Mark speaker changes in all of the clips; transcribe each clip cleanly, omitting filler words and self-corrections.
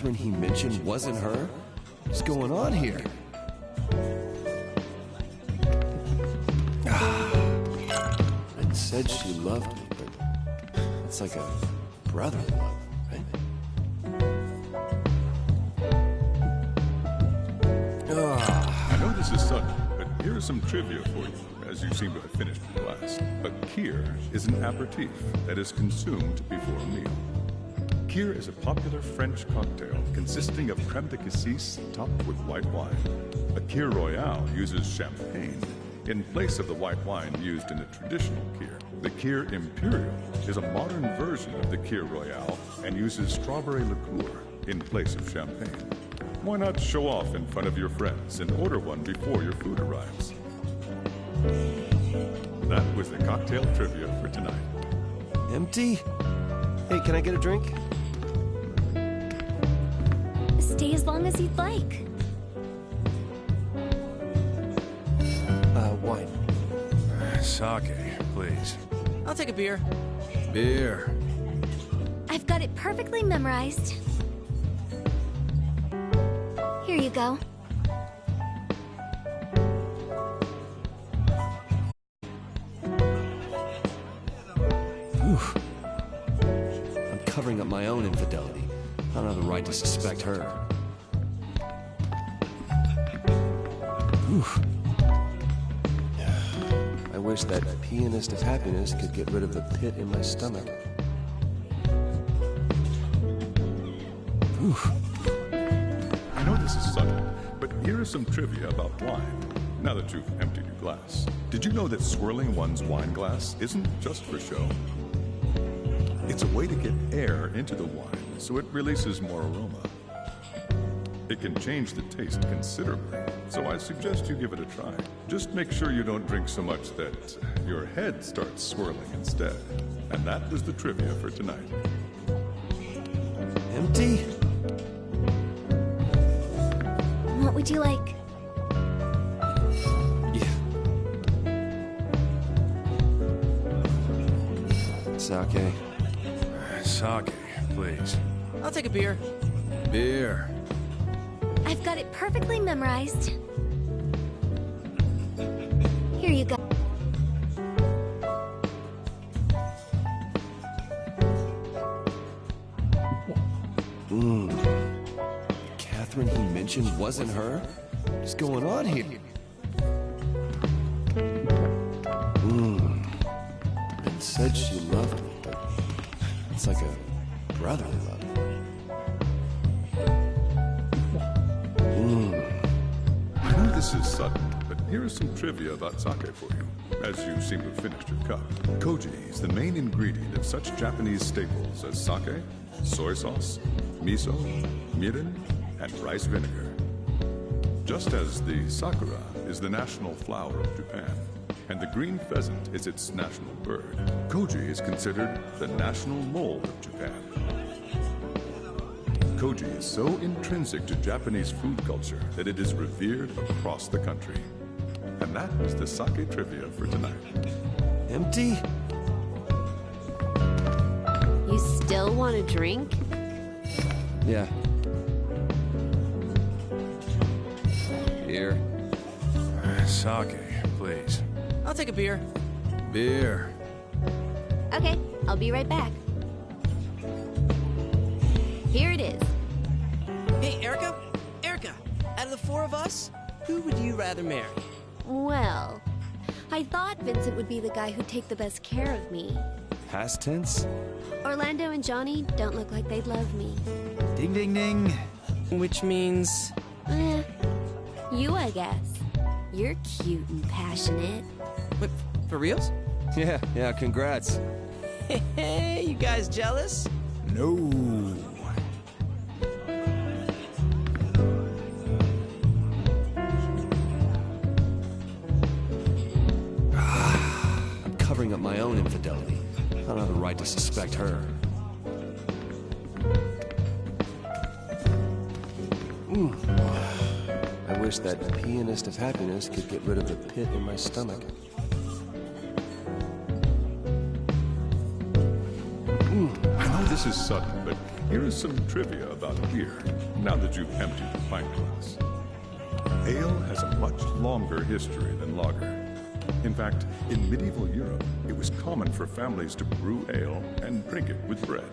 Speaker 1: Catherine he mentioned wasn't her? What's going on here? And said she loved me, but it's like a brotherly love, right?
Speaker 2: I know this is sudden, but here is some trivia for you, as you seem to have finished your glass. A kir is an aperitif that is consumed before a meal. Kir is a popular French cocktail consisting of creme de cassis topped with white wine. A kir royale uses champagne in place of the white wine used in a traditional kir. The kir imperial is a modern version of the kir royale and uses strawberry liqueur in place of champagne. Why not show off in front of your friends and order one before your food arrives? That was the cocktail trivia for tonight.
Speaker 1: Empty? Hey, can I get a drink?
Speaker 3: Stay as long as you'd like.
Speaker 1: Wine.
Speaker 4: Sake, please.
Speaker 5: I'll take a beer.
Speaker 4: Beer.
Speaker 3: I've got it perfectly memorized. Here you go.
Speaker 1: Oof. I'm covering up my own infidelity. I don't have the right to suspect her. Oof. I wish that pianist of happiness could get rid of the pit in my stomach. Oof.
Speaker 2: I know this is sudden, but here is some trivia about wine. Now that you've emptied your glass, did you know that swirling one's wine glass isn't just for show? It's a way to get air into the wine so it releases more aroma. It can change the taste considerably, so I suggest you give it a try. Just make sure you don't drink so much that your head starts swirling instead. And that was the trivia for tonight.
Speaker 1: Empty?
Speaker 3: What would you like?
Speaker 1: Yeah. Sake.
Speaker 4: Sake, please.
Speaker 5: I'll take a beer.
Speaker 4: Beer.
Speaker 3: I've got it perfectly memorized. Here you go.
Speaker 1: Catherine he mentioned wasn't her? What's going on here? And said she loved me, but it's like a brotherly love.
Speaker 2: I know this is sudden, but here is some trivia about sake for you, as you seem to have finished your cup. Koji is the main ingredient of such Japanese staples as sake, soy sauce, miso, mirin, and rice vinegar. Just as the sakura is the national flower of Japan, and the green pheasant is its national bird, koji is considered the national mold of Japan. Koji is so intrinsic to Japanese food culture that it is revered across the country. And that was the sake trivia for tonight.
Speaker 1: Empty?
Speaker 6: You still want a drink?
Speaker 1: Yeah. Beer.
Speaker 4: Sake, please.
Speaker 5: I'll take a beer.
Speaker 4: Beer.
Speaker 6: Okay, I'll be right back. Here it is.
Speaker 5: Hey, Erica? Erica, out of the four of us, who would you rather marry?
Speaker 6: Well, I thought Vincent would be the guy who'd take the best care of me.
Speaker 1: Past tense?
Speaker 6: Orlando and Johnny don't look like they'd love me.
Speaker 4: Ding, ding, ding.
Speaker 5: Which means...
Speaker 6: You, I guess. You're cute and passionate.
Speaker 5: Wait, for reals?
Speaker 1: Yeah, congrats.
Speaker 5: Hey, you guys jealous?
Speaker 4: No.
Speaker 1: I'm covering up my own infidelity. I don't have the right to suspect her. I wish that pianist of happiness could get rid of the pit in my stomach.
Speaker 2: I know this is sudden, but Here is some trivia about beer, now that you've emptied the pint glass. Ale has a much longer history than lager. In fact, in medieval Europe, it was common for families to brew ale and drink it with bread.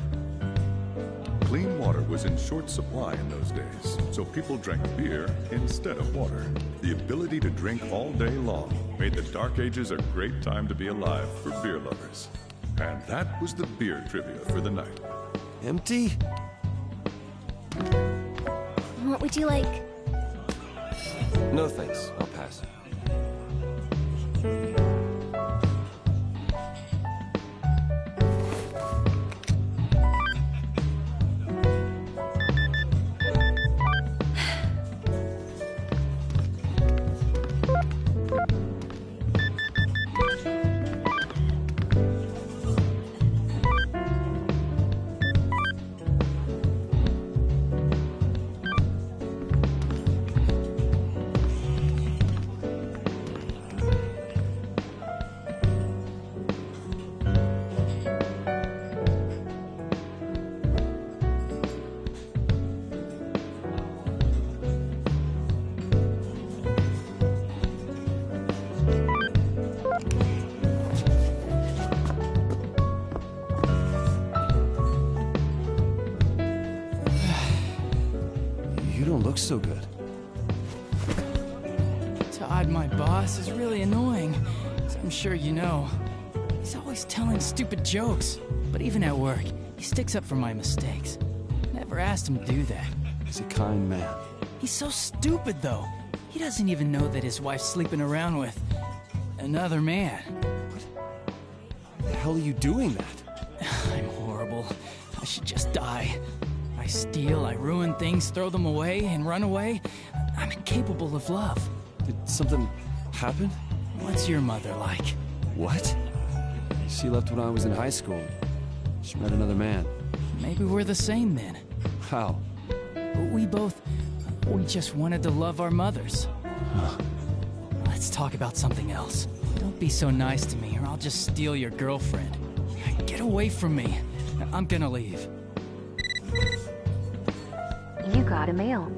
Speaker 2: Clean water was in short supply in those days, so people drank beer instead of water. The ability to drink all day long made the Dark Ages a great time to be alive for beer lovers. And that was the beer trivia for the night.
Speaker 1: Empty?
Speaker 3: What would you like?
Speaker 1: No thanks. I'll pass. You don't look so good.
Speaker 7: Todd, my boss, is really annoying, as I'm sure you know. He's always telling stupid jokes, but even at work, he sticks up for my mistakes. Never asked him to do that.
Speaker 1: He's a kind man.
Speaker 7: He's so stupid, though. He doesn't even know that his wife's sleeping around with another man.
Speaker 1: Why the hell are you doing that?
Speaker 7: I'm horrible. I should just die. I steal, I ruin things, throw them away, and run away. I'm incapable of love.
Speaker 1: Did something happen?
Speaker 7: What's your mother like?
Speaker 1: What? She left when I was in high school. She met another man.
Speaker 7: Maybe we're the same then.
Speaker 1: How?
Speaker 7: We just wanted to love our mothers. Let's talk about something else. Don't be so nice to me or I'll just steal your girlfriend. Get away from me. I'm gonna leave.
Speaker 8: You got a mail.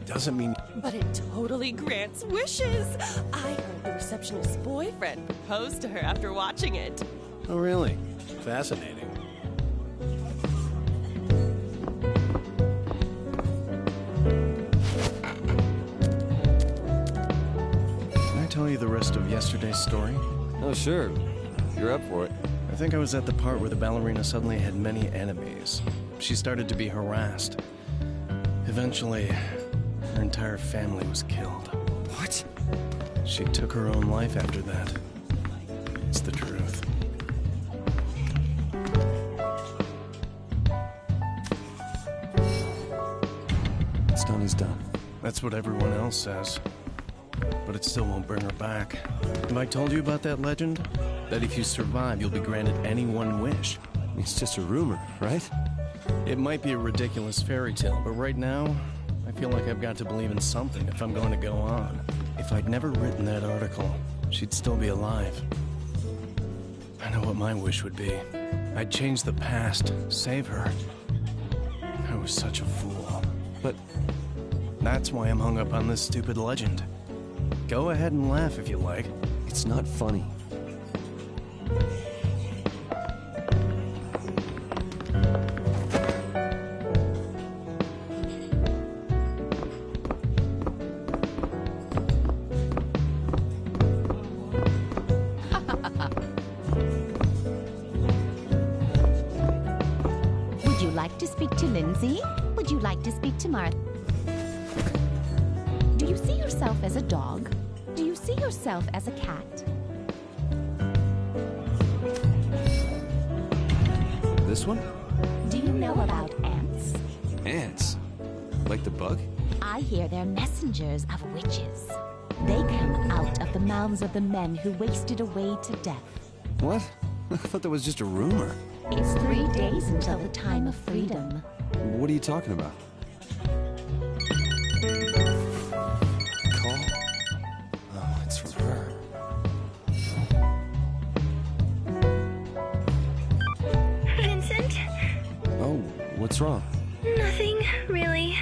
Speaker 1: Doesn't mean...
Speaker 9: But it totally grants wishes. I heard the receptionist's boyfriend proposed to her after watching it.
Speaker 10: Oh, really? Fascinating. Can I tell you the rest of yesterday's story?
Speaker 1: Oh, sure. You're up for it.
Speaker 10: I think I was at the part where the ballerina suddenly had many enemies. She started to be harassed. Eventually, her entire family was killed.
Speaker 1: What?
Speaker 10: She took her own life after that. It's the truth.
Speaker 1: What's done is done.
Speaker 10: That's what everyone else says. But it still won't bring her back. Have I told you about that legend? That if you survive, you'll be granted any one wish.
Speaker 1: It's just a rumor, right?
Speaker 10: It might be a ridiculous fairy tale, but right now, I feel like I've got to believe in something if I'm going to go on. If I'd never written that article, she'd still be alive. I know what my wish would be. I'd change the past, save her. I was such a fool.
Speaker 1: But
Speaker 10: That's why I'm hung up on this stupid legend. Go ahead and laugh if you like.
Speaker 1: it's not funny.
Speaker 8: Would you like to speak to Lindsay? Would you like to speak to Martha? Do you see yourself as a dog? Do you see yourself as a cat?
Speaker 1: This one?
Speaker 8: Do you know about ants?
Speaker 1: Ants. Like the bug?
Speaker 8: I hear they're messengers of witches. They come out of the mouths of the men who wasted away to death.
Speaker 1: What? I thought that was just a rumor.
Speaker 8: It's 3 days until the time of freedom.
Speaker 1: What are you talking about? Call? Oh, it's from her.
Speaker 3: Vincent?
Speaker 1: Oh, what's wrong?
Speaker 3: Nothing, really.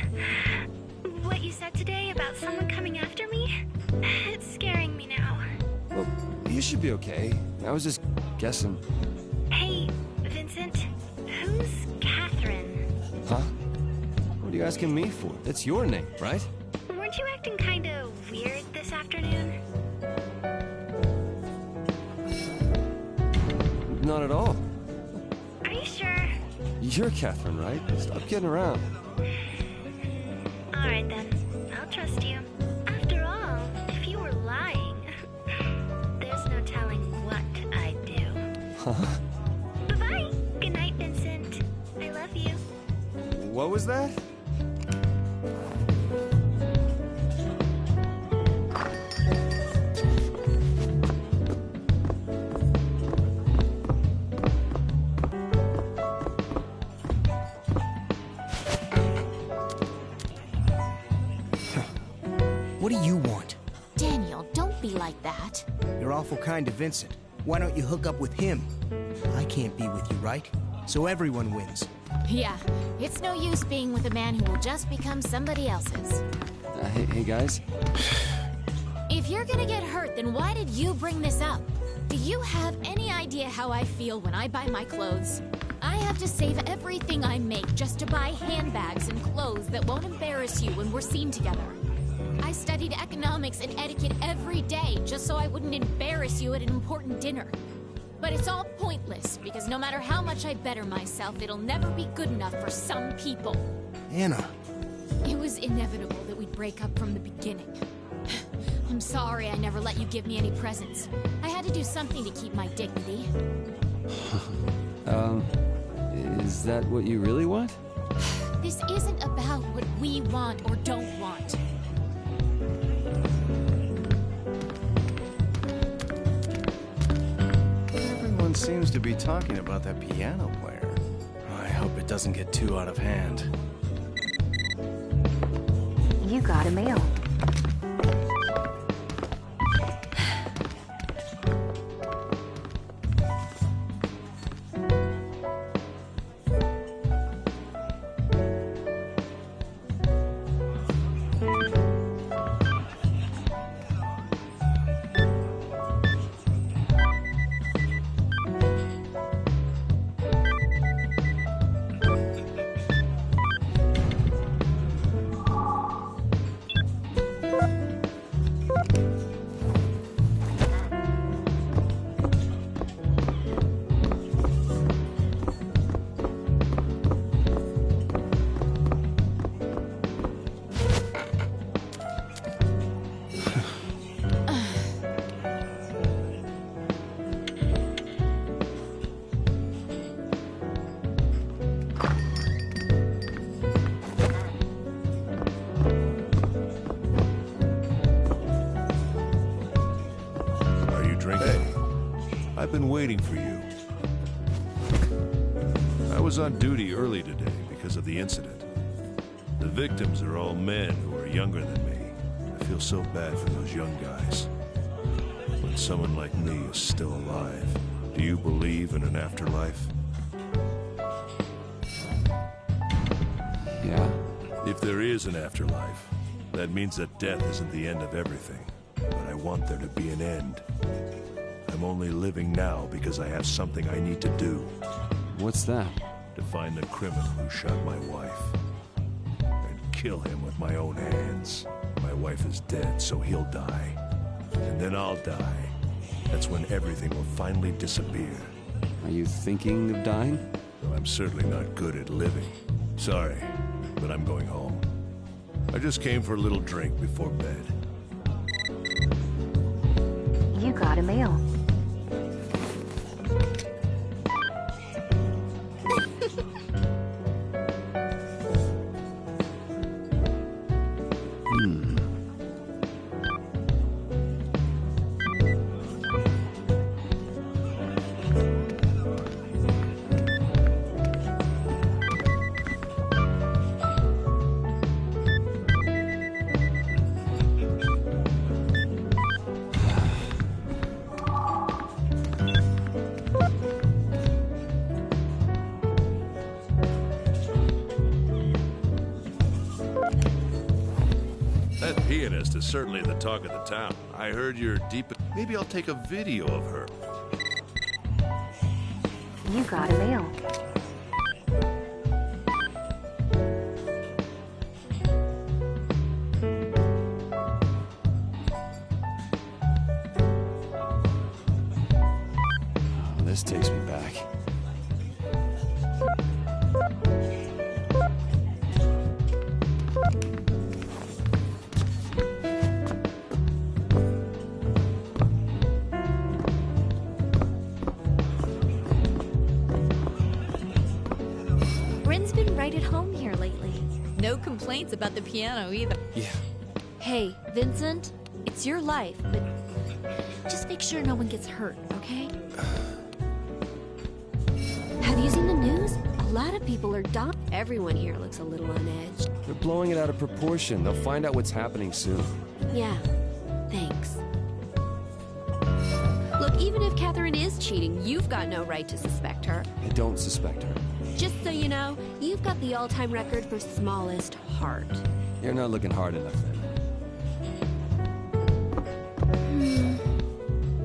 Speaker 3: What you said today about someone coming after me? It's scaring me now.
Speaker 1: Well, you should be okay. I was just guessing.
Speaker 3: Hey, Vincent, who's Catherine?
Speaker 1: Huh? What are you asking me for? That's your name, right?
Speaker 3: Weren't you acting kinda weird this afternoon?
Speaker 1: Not at all.
Speaker 3: Are you sure?
Speaker 1: You're Catherine, right? Stop kidding around.
Speaker 3: Alright then, I'll trust you. After all, if you were lying, there's no telling what I'd do.
Speaker 1: Huh?
Speaker 3: Bye-bye. Good night, Vincent. I love you.
Speaker 1: What was that?
Speaker 11: What do you want?
Speaker 8: Daniel, don't be like that.
Speaker 11: You're awful kind to Vincent. Why don't you hook up with him? I can't be with you, right? So everyone wins.
Speaker 12: Yeah, it's no use being with a man who will just become somebody else's.
Speaker 1: Hey guys.
Speaker 12: If you're gonna get hurt, then why did you bring this up? Do you have any idea how I feel when I buy my clothes? I have to save everything I make just to buy handbags and clothes that won't embarrass you when we're seen together. I studied economics and etiquette every day just so I wouldn't embarrass you at an important dinner. But it's all pointless, because no matter how much I better myself, it'll never be good enough for some people.
Speaker 11: Anna.
Speaker 12: It was inevitable that we'd break up from the beginning. I'm sorry I never let you give me any presents. I had to do something to keep my dignity.
Speaker 1: Is that what you really want?
Speaker 12: This isn't about what we want or don't want.
Speaker 10: Everyone seems to be talking about that piano player. I hope it doesn't get too out of hand.
Speaker 8: You got a mail.
Speaker 13: I've been waiting for you. I was on duty early today because of the incident. The victims are all men who are younger than me. I feel so bad for those young guys. When someone like me is still alive. Do you believe in an afterlife?
Speaker 1: Yeah.
Speaker 13: If there is an afterlife, that means that death isn't the end of everything. But I want there to be an end. I'm only living now because I have something I need to do.
Speaker 1: What's that?
Speaker 13: To find the criminal who shot my wife. And kill him with my own hands. My wife is dead, so he'll die. And then I'll die. That's when everything will finally disappear.
Speaker 1: Are you thinking of dying?
Speaker 13: Well, I'm certainly not good at living. Sorry, but I'm going home. I just came for a little drink before bed.
Speaker 8: You got a mail.
Speaker 13: That pianist is certainly the talk of the town. I heard you're deep... Maybe I'll take a video of her.
Speaker 8: You got a mail.
Speaker 1: Oh, this takes me back.
Speaker 6: Bryn's been right at home here lately.
Speaker 12: No complaints about the piano either.
Speaker 1: Yeah.
Speaker 6: Hey, Vincent, it's your life, but just make sure no one gets hurt, okay? Have you seen the news? A lot of people are dying. Everyone here looks a little on edge.
Speaker 1: They're blowing it out of proportion. They'll find out what's happening soon.
Speaker 6: Yeah, thanks. Look, even if Catherine is cheating, you've got no right to suspect her.
Speaker 1: I don't suspect her.
Speaker 6: Just so you know, you've got the all-time record for smallest heart.
Speaker 1: You're not looking hard enough then.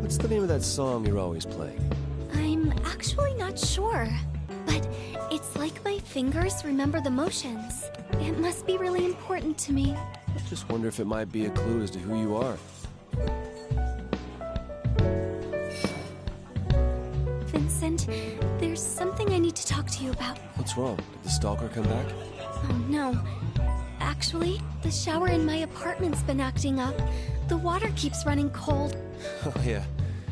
Speaker 1: What's the name of that song you're always playing?
Speaker 6: I'm actually not sure, but it's like my fingers remember the motions. It must be really important to me.
Speaker 1: I just wonder if it might be a clue as to who you are.
Speaker 6: Vincent, there's something I need to talk to you about.
Speaker 1: What's wrong? Did the stalker come back?
Speaker 6: Oh, no. Actually, the shower in my apartment's been acting up. The water keeps running cold.
Speaker 1: Oh, yeah.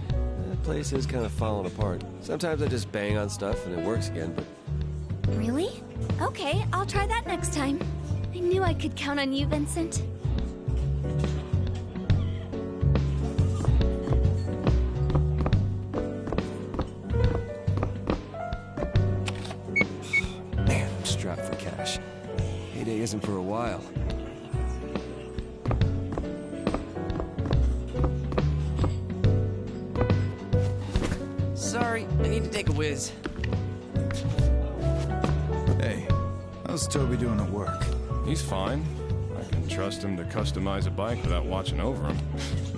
Speaker 1: That place is kind of falling apart. Sometimes I just bang on stuff and it works again, but...
Speaker 6: Really? Okay, I'll try that next time. I knew I could count on you, Vincent.
Speaker 1: Man, I'm strapped for cash. Payday isn't for a while.
Speaker 5: Sorry, I need to take a whiz.
Speaker 4: Hey, how's Toby doing at work?
Speaker 14: He's fine. I can trust him to customize a bike without watching over him.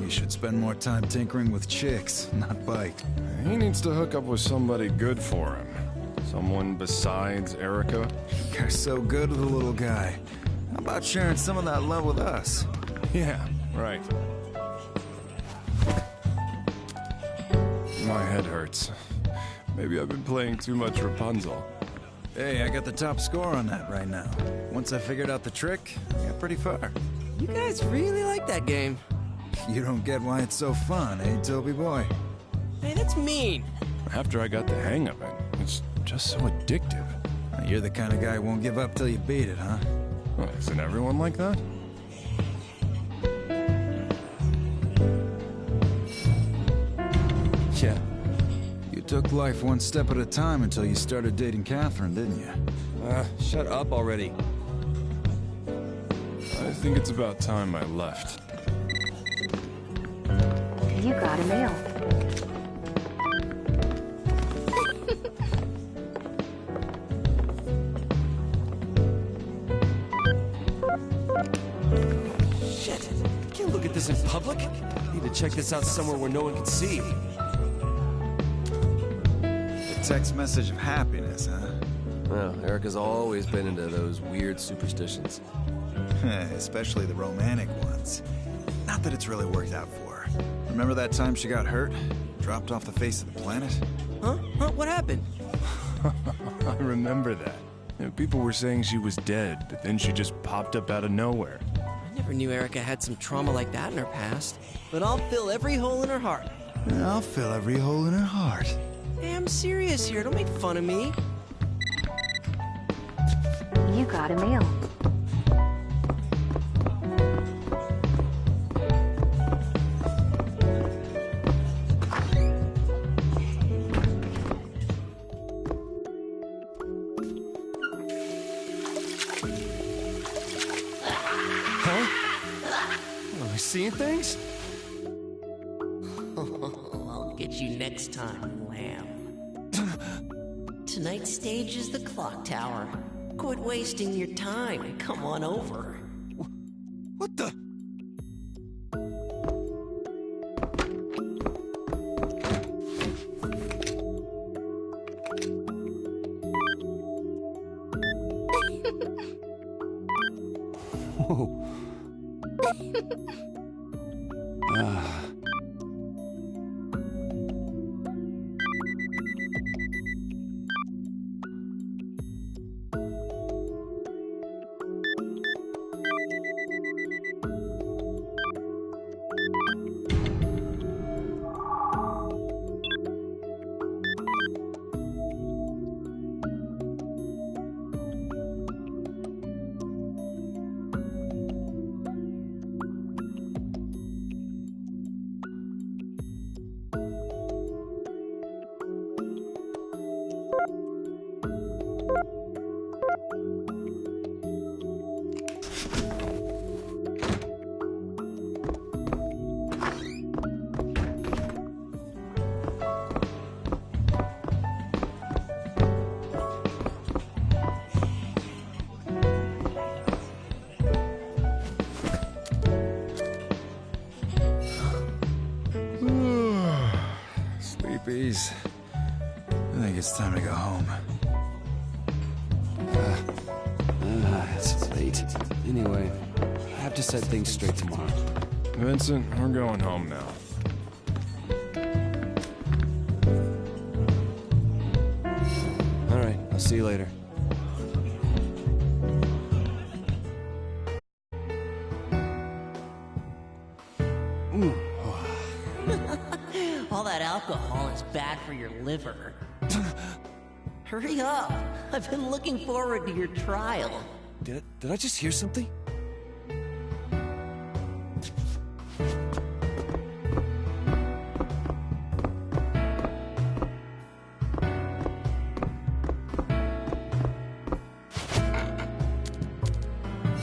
Speaker 4: You should spend more time tinkering with chicks, not bike.
Speaker 14: He needs to hook up with somebody good for him. Someone besides Erica.
Speaker 4: You're so good with the little guy. How about sharing some of that love with us?
Speaker 14: Yeah, right. My head hurts. Maybe I've been playing too much Rapunzel.
Speaker 4: Hey, I got the top score on that right now. Once I figured out the trick, I got pretty far.
Speaker 5: You guys really like that game.
Speaker 4: You don't get why it's so fun, eh, Toby boy?
Speaker 5: Hey, that's mean.
Speaker 14: After I got the hang of it, it's just so addictive.
Speaker 4: You're the kind of guy who won't give up till you beat it, huh?
Speaker 14: Well, isn't everyone like that?
Speaker 1: Yeah.
Speaker 4: You took life one step at a time until you started dating Catherine, didn't you?
Speaker 1: Shut up already.
Speaker 14: I think it's about time I left.
Speaker 8: You got a mail.
Speaker 1: Shit! Can't look at this in public. Need to check this out somewhere where no one can see.
Speaker 4: A text message of happiness, huh?
Speaker 1: Well, Erica's always been into those weird superstitions.
Speaker 4: Especially the romantic ones. Not that it's really worked out for her. Remember that time she got hurt? Dropped off the face of the planet?
Speaker 11: Huh? What happened?
Speaker 14: I remember that. People were saying she was dead, but then she just popped up out of nowhere.
Speaker 5: I never knew Erica had some trauma like that in her past. But I'll fill every hole in her heart.
Speaker 4: I'll fill every hole in her heart.
Speaker 5: Hey, I'm serious here. Don't make fun of me.
Speaker 8: You got a meal.
Speaker 1: Seeing things?
Speaker 15: I'll get you next time, lamb. Tonight's stage is the clock tower. Quit wasting your time and come on over.
Speaker 1: What the? Whoa.
Speaker 4: Sleepies. I think it's time to go home.
Speaker 1: It's late. Anyway, I have to set things straight tomorrow.
Speaker 14: Vincent, we're going home now.
Speaker 1: All right, I'll see you later.
Speaker 15: All that alcohol is bad for your liver. Hurry up. I've been looking forward to your trial.
Speaker 1: Did I just hear something?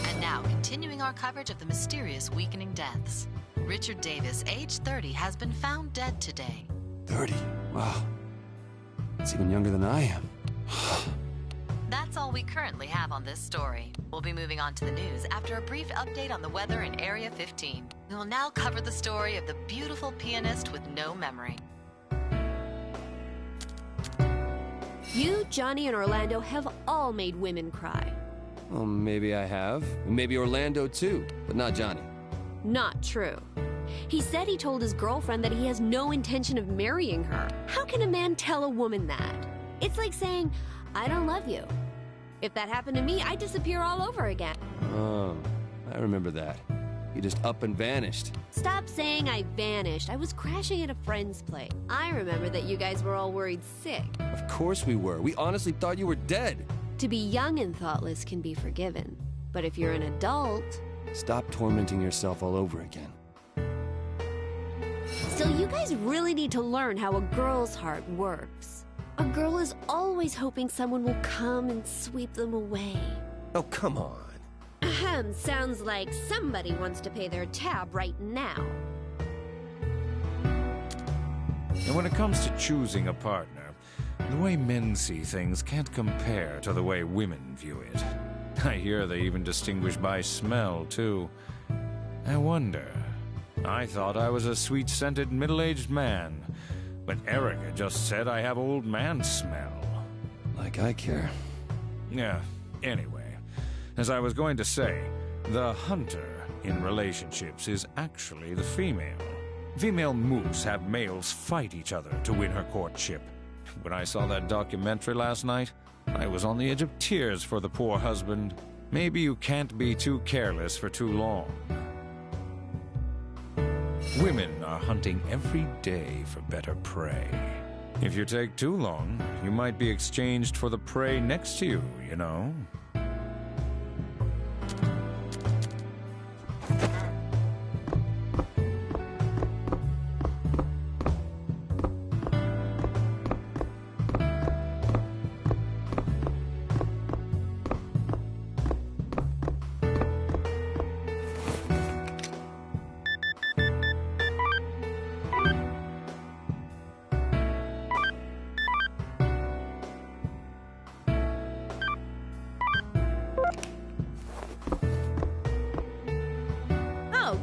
Speaker 16: And now, continuing our coverage of the mysterious weakening deaths. Richard Davis, age 30, has been found dead today.
Speaker 1: 30? Wow. It's even younger than I am.
Speaker 16: That's all we currently have on this story. We'll be moving on to the news after a brief update on the weather in Area 15. We will now cover the story of the beautiful pianist with no memory.
Speaker 17: You, Johnny, and Orlando have all made women cry.
Speaker 1: Well, maybe I have. Maybe Orlando too, but not Johnny.
Speaker 17: Not true. He said he told his girlfriend that he has no intention of marrying her. How can a man tell a woman that? It's like saying, I don't love you. If that happened to me, I'd disappear all over again.
Speaker 1: Oh, I remember that. You just up and vanished.
Speaker 17: Stop saying I vanished. I was crashing at a friend's place. I remember that you guys were all worried sick.
Speaker 1: Of course we were. We honestly thought you were dead.
Speaker 17: To be young and thoughtless can be forgiven. But if you're an adult...
Speaker 1: Stop tormenting yourself all over again.
Speaker 17: Still, you guys really need to learn how a girl's heart works. A girl is always hoping someone will come and sweep them away.
Speaker 1: Oh, come on.
Speaker 17: Ahem, sounds like somebody wants to pay their tab right now.
Speaker 18: And when it comes to choosing a partner, the way men see things can't compare to the way women view it. I hear they even distinguish by smell, too. I wonder. I thought I was a sweet-scented middle-aged man, but Erica just said I have old man smell.
Speaker 1: Like I care.
Speaker 18: Yeah, anyway, as I was going to say, the hunter in relationships is actually the female. Female moose have males fight each other to win her courtship. When I saw that documentary last night, I was on the edge of tears for the poor husband. Maybe you can't be too careless for too long. Women are hunting every day for better prey. If you take too long, you might be exchanged for the prey next to you, you know?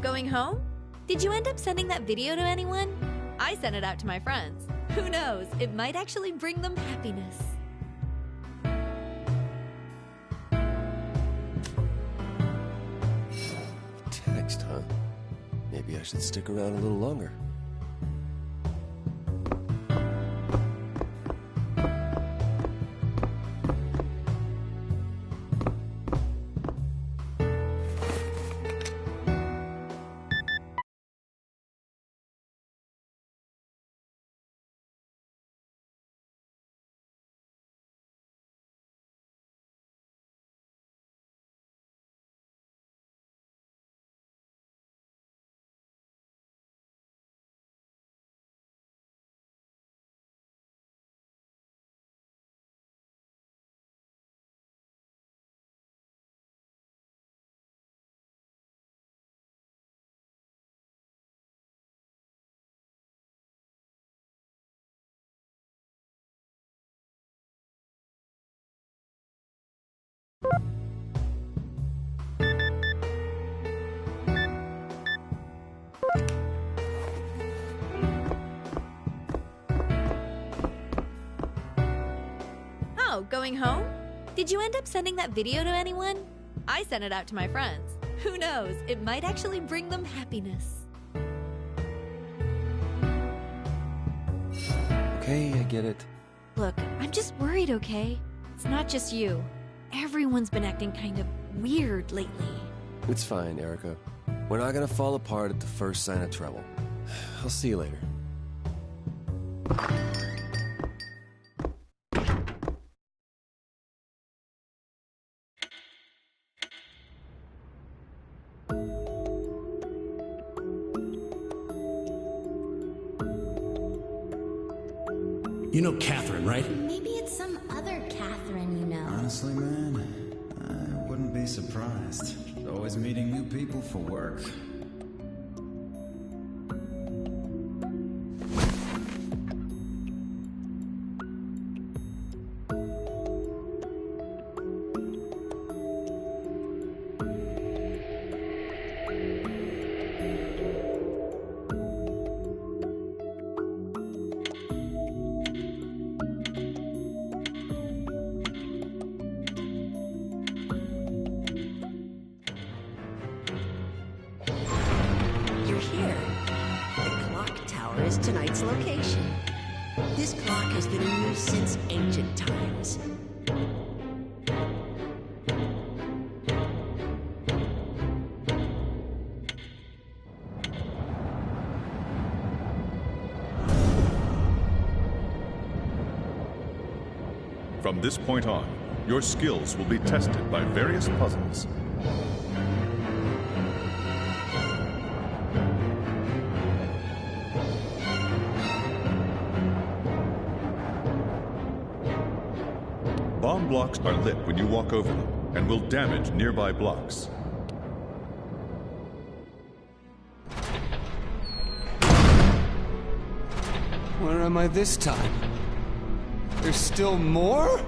Speaker 19: Going home? Did you end up sending that video to anyone? I sent it out to my friends. Who knows? It might actually bring them happiness.
Speaker 1: Text, huh? Maybe I should stick around a little longer.
Speaker 19: Oh, going home? Did you end up sending that video to anyone? I sent it out to my friends. Who knows? It might actually bring them happiness.
Speaker 1: Okay, I get it.
Speaker 19: Look, I'm just worried, okay? It's not just you. Everyone's been acting kind of weird lately.
Speaker 1: It's fine, Erica. We're not gonna fall apart at the first sign of trouble. I'll see you later.
Speaker 20: You know Catherine, right?
Speaker 12: Maybe it's some other Catherine you know.
Speaker 4: Honestly, man, I wouldn't be surprised. Always meeting new people for work.
Speaker 15: Tonight's location. This clock has been in use since ancient times.
Speaker 2: From this point on, your skills will be tested by various puzzles. Bomb blocks are lit when you walk over them and will damage nearby blocks.
Speaker 21: Where am I this time? There's still more?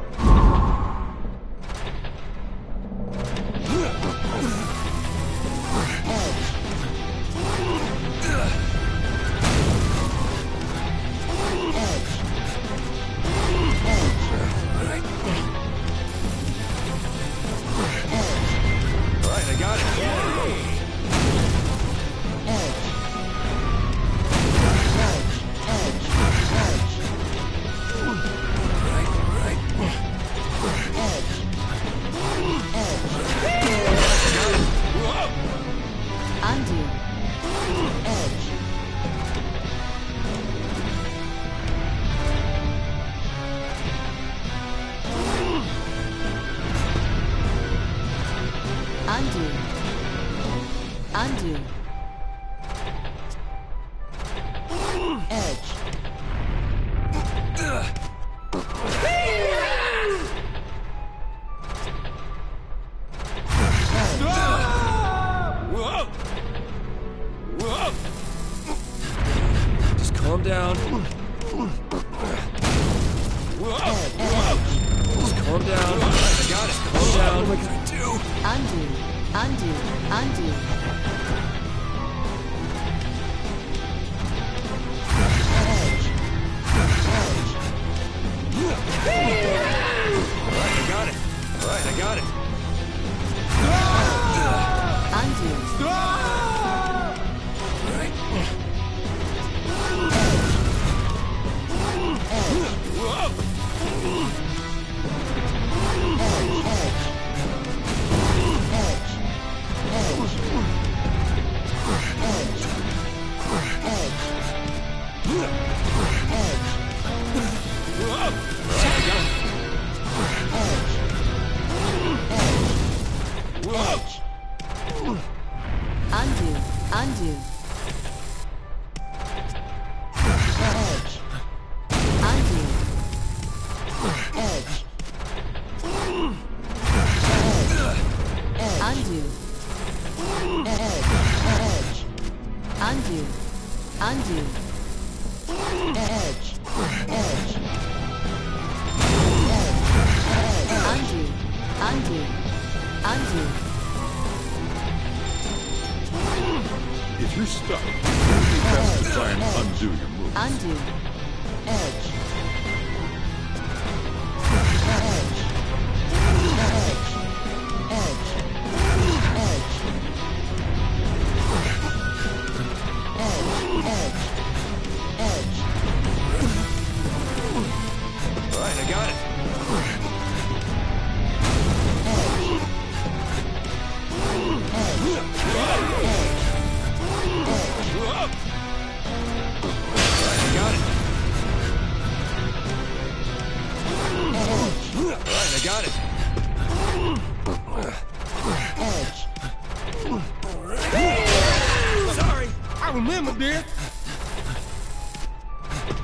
Speaker 1: Just calm down. Just calm down. I got it. Calm down. What am I gonna do?
Speaker 8: Undo.
Speaker 1: Alright, I got it. Alright, I got it.
Speaker 8: Undo.
Speaker 2: If you're stuck, it would be best to try and undo your move.
Speaker 1: Alright, I got it. Got it.
Speaker 21: Sorry, I remember this.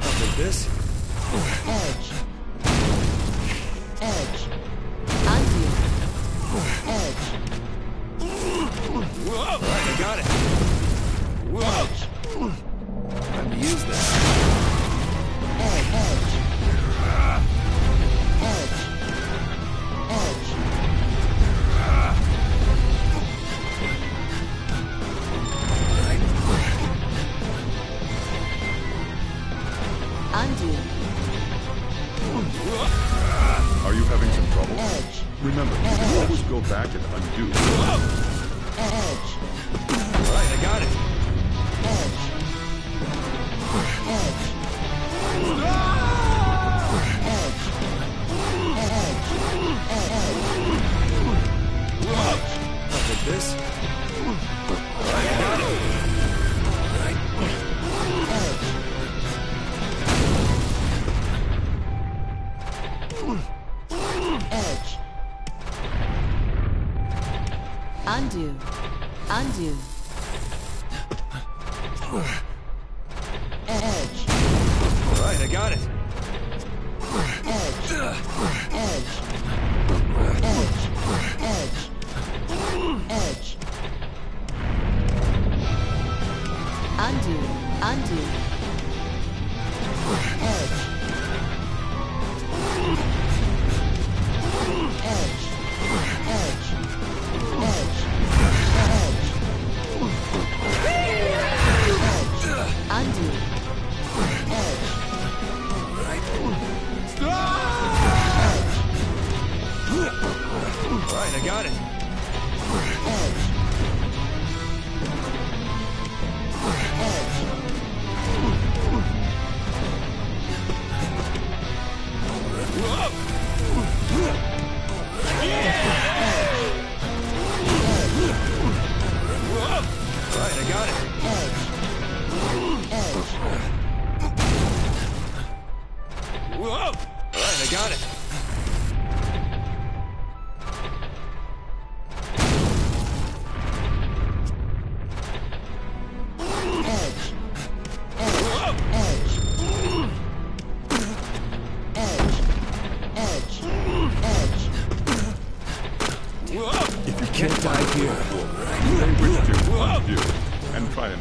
Speaker 1: I'll take this. Alright, I got it. Time to use that.
Speaker 2: Are you having some trouble? Remember, you can always go back and undo.
Speaker 1: Alright, I got it. I'll take this. Alright, I got it.
Speaker 8: Undo.
Speaker 1: Alright, I got it.
Speaker 8: Undo.
Speaker 1: Alright, I got it. Alright, I got it. Alright, I got it.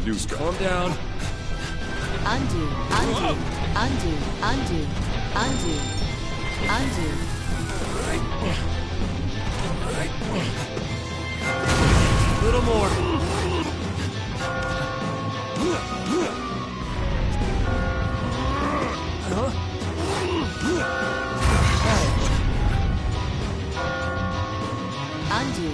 Speaker 2: new strat.
Speaker 21: Calm down.
Speaker 16: Undo, undo, undo, undo, undo, undo.
Speaker 21: A little more.
Speaker 16: Undo.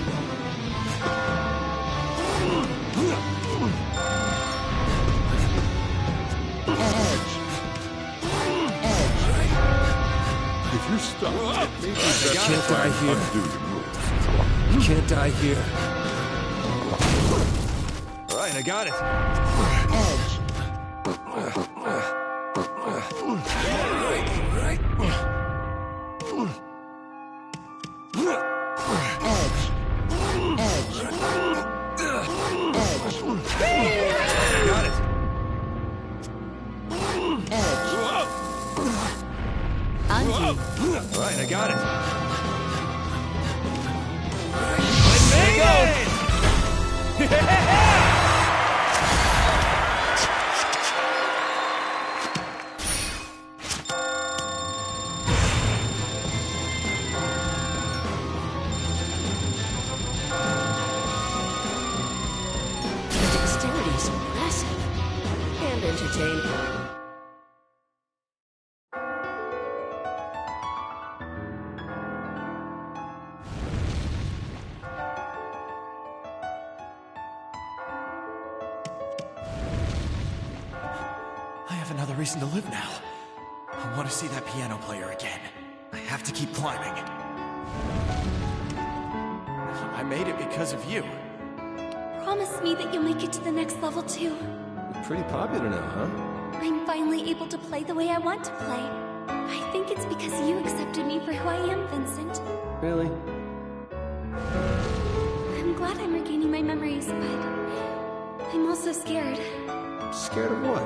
Speaker 2: If you're stuck, it may be best to
Speaker 21: Can't
Speaker 2: try
Speaker 21: die
Speaker 2: and
Speaker 21: here.
Speaker 2: undo your move.
Speaker 21: You can't die here. All right, I got it. Got it.
Speaker 16: Undo.
Speaker 21: All right, I got it.
Speaker 15: The dexterity is impressive and entertaining.
Speaker 4: I have another reason to live now. I want to see that piano player again. I have to keep climbing. I made it because of you.
Speaker 6: Promise me that you'll make it to the next level too.
Speaker 21: You're pretty popular now, huh?
Speaker 6: I'm finally able to play the way I want to play. I think it's because you accepted me for who I am, Vincent.
Speaker 21: Really?
Speaker 6: I'm glad I'm regaining my memories, but I'm also scared.
Speaker 21: Scared of what?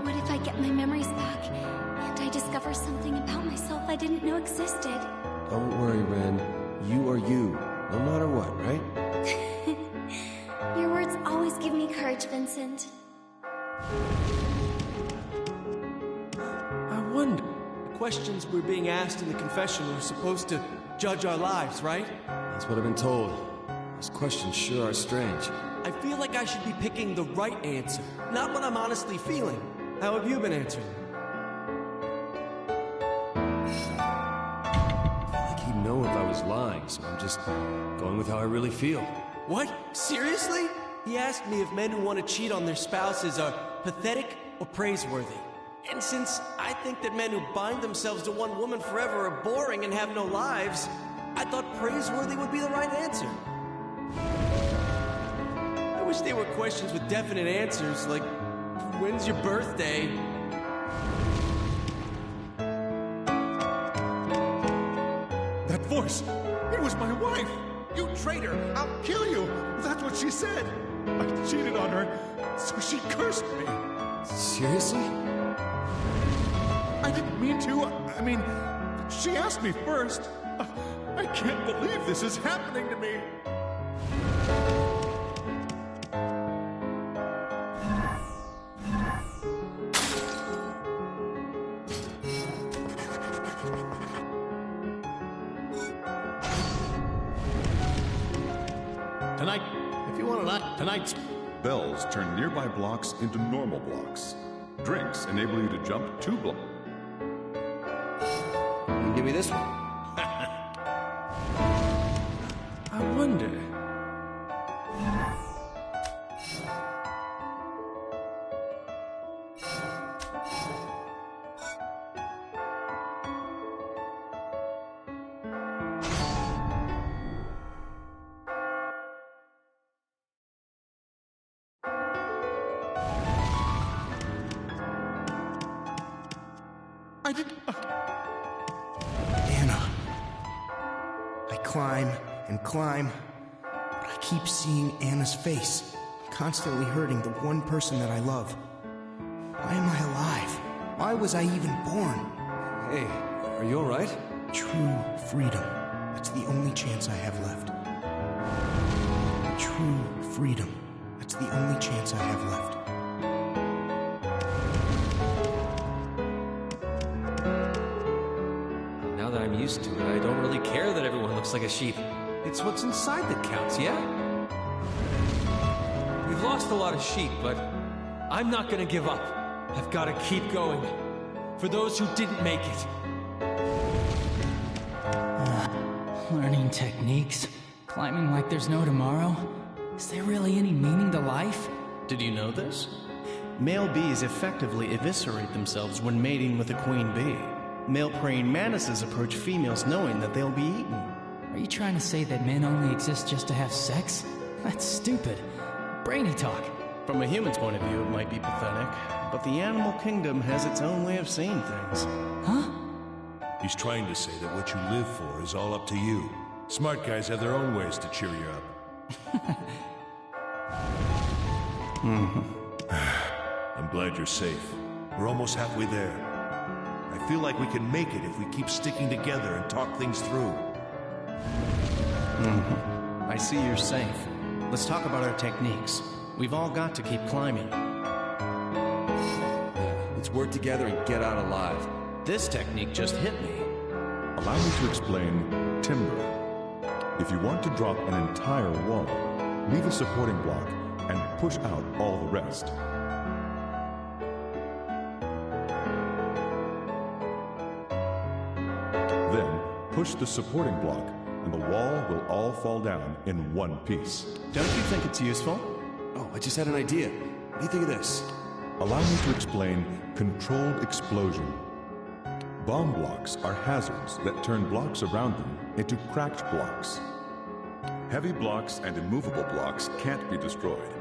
Speaker 6: What if I get my memories back and I discover something about myself I didn't know existed?
Speaker 21: Don't worry, Ren. You are you, no matter what, right?
Speaker 6: Your words always give me courage, Vincent.
Speaker 11: I wonder. The questions we're being asked in the confessional are supposed to judge our lives, right?
Speaker 21: That's what I've been told. Those questions sure are strange.
Speaker 11: I feel like I should be picking the right answer, not what I'm honestly feeling. How have you been answering?
Speaker 21: I feel like he'd know if I was lying, so I'm just going with how I really feel.
Speaker 11: What? Seriously? He asked me if men who want to cheat on their spouses are pathetic or praiseworthy. And since I think that men who bind themselves to one woman forever are boring and have no lives, I thought praiseworthy would be the right answer. I wish there were questions with definite answers, like, when's your birthday?
Speaker 2: That voice! It was my wife! You traitor! I'll kill you! That's what she said! I cheated on her, so she cursed me!
Speaker 21: Seriously?
Speaker 2: I didn't mean to. I mean, she asked me first. I can't believe this is happening to me.
Speaker 20: Tonight, if you want to not, tonight's...
Speaker 2: Bells turn nearby blocks into normal blocks. Drinks enable you to jump 2 blocks.
Speaker 21: Give me this one.
Speaker 11: I wonder.
Speaker 2: I didn't...
Speaker 11: Anna. I climb and climb, but I keep seeing Anna's face, constantly hurting the one person that I love. Why am I alive? Why was I even born?
Speaker 21: Hey, are you alright?
Speaker 11: True freedom. That's the only chance I have left. True freedom. That's
Speaker 7: It's the only chance I have left.
Speaker 22: Now that I'm used to it, I don't really care that everyone looks like a sheep. It's what's inside that counts, yeah? We've lost a lot of sheep, but I'm not gonna give up. I've gotta keep going. For those who didn't make it.
Speaker 23: Learning techniques, climbing like there's no tomorrow. Is there really any meaning to life?
Speaker 10: Did you know this? Male bees effectively eviscerate themselves when mating with a queen bee. Male praying mantises approach females knowing that they'll be eaten.
Speaker 23: Are you trying to say that men only exist just to have sex? That's stupid. Brainy talk.
Speaker 10: From a human's point of view, it might be pathetic, but the animal kingdom has its own way of seeing things.
Speaker 23: Huh?
Speaker 13: He's trying to say that what you live for is all up to you. Smart guys have their own ways to cheer you up. I'm glad you're safe. We're almost halfway there. I feel like we can make it if we keep sticking together and talk things through.
Speaker 10: I see you're safe. Let's talk about our techniques. We've all got to keep climbing.
Speaker 1: Let's work together and get out alive.
Speaker 10: This technique just hit me.
Speaker 2: Allow me to explain timber. If you want to drop an entire wall, leave a supporting block and push out all the rest. Then, push the supporting block, and the wall will all fall down in one piece.
Speaker 10: Don't you think it's useful?
Speaker 1: Oh, I just had an idea. What do you think of this?
Speaker 2: Allow me to explain controlled explosion. Bomb blocks are hazards that turn blocks around them into cracked blocks. Heavy blocks and immovable blocks can't be destroyed,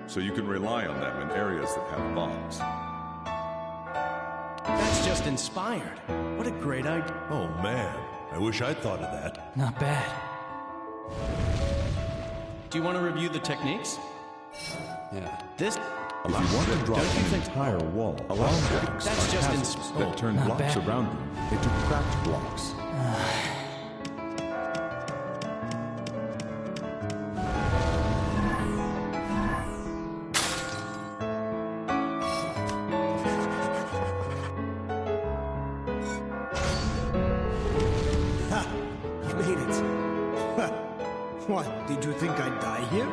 Speaker 2: so you can rely on them in areas that have bombs.
Speaker 10: That's just inspired. What a great idea.
Speaker 13: Oh man, I wish I'd thought of that.
Speaker 23: Not bad.
Speaker 10: Do you want to review the techniques?
Speaker 1: Yeah.
Speaker 10: This...
Speaker 2: If you want to drop an entire wall, allow blocks
Speaker 10: That's
Speaker 2: are
Speaker 10: just
Speaker 2: hazards that turn
Speaker 23: Not
Speaker 2: blocks
Speaker 23: bad.
Speaker 2: around them into cracked blocks.
Speaker 7: Ha! You made it. What, did you think I'd die here?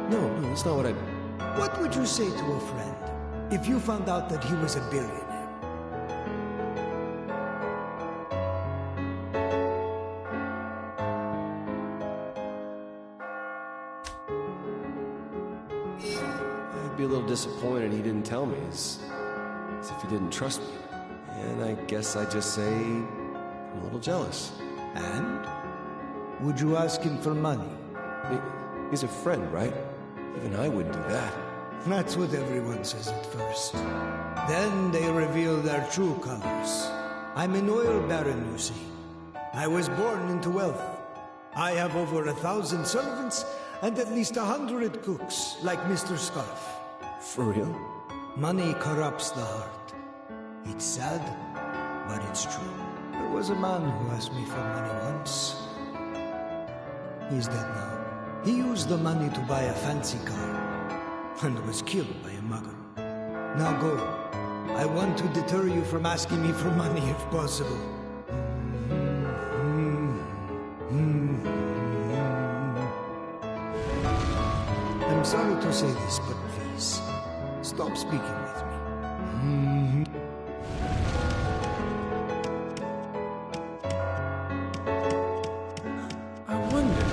Speaker 1: No, that's not what I...
Speaker 7: What would you say to a friend if you found out that he was a billionaire?
Speaker 1: I'd be a little disappointed he didn't tell me, as if he didn't trust me. And I guess I'd just say I'm a little jealous.
Speaker 7: And? Would you ask him for money?
Speaker 1: He's a friend, right? Even I wouldn't do that.
Speaker 7: That's what everyone says at first. Then they reveal their true colors. I'm an oil baron, you see. I was born into wealth. I have over 1,000 servants and at least 100 cooks, like Mr. Scarf.
Speaker 1: For real?
Speaker 7: Money corrupts the heart. It's sad, but it's true. There was a man who asked me for money once. He's dead now. He used the money to buy a fancy car and was killed by a mugger. Now go. I want to deter you from asking me for money if possible. I'm sorry to say this, but please, stop speaking with me.
Speaker 1: I wonder...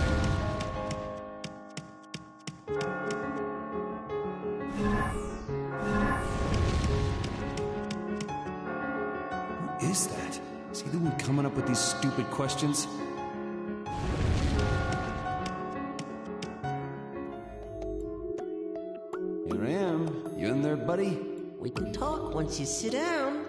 Speaker 1: Who is that? Is he the one coming up with these stupid questions? Here I am. You in there, buddy?
Speaker 15: We can talk once you sit down.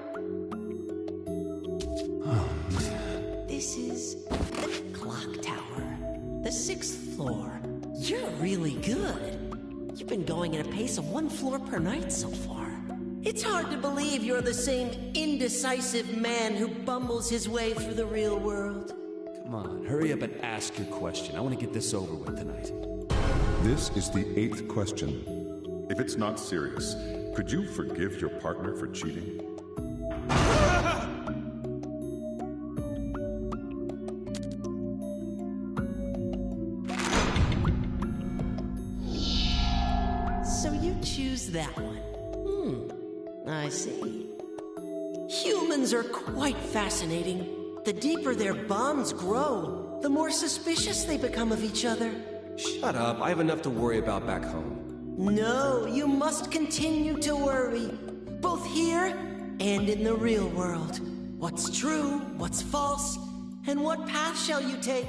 Speaker 1: Oh, man.
Speaker 15: This is the clock tower, the 6th floor. You're really good. You've been going at a pace of 1 floor per night so far. It's hard to believe you're the same indecisive man who bumbles his way through the real world.
Speaker 1: Come on, hurry up and ask your question. I want to get this over with tonight.
Speaker 2: This is the 8th question. If it's not serious, could you forgive your partner for cheating?
Speaker 15: So you choose that one. I see. Humans are quite fascinating. The deeper their bonds grow, the more suspicious they become of each other.
Speaker 1: Shut up. I have enough to worry about back home.
Speaker 15: No, you must continue to worry, both here and in the real world. What's true, what's false, and what path shall you take?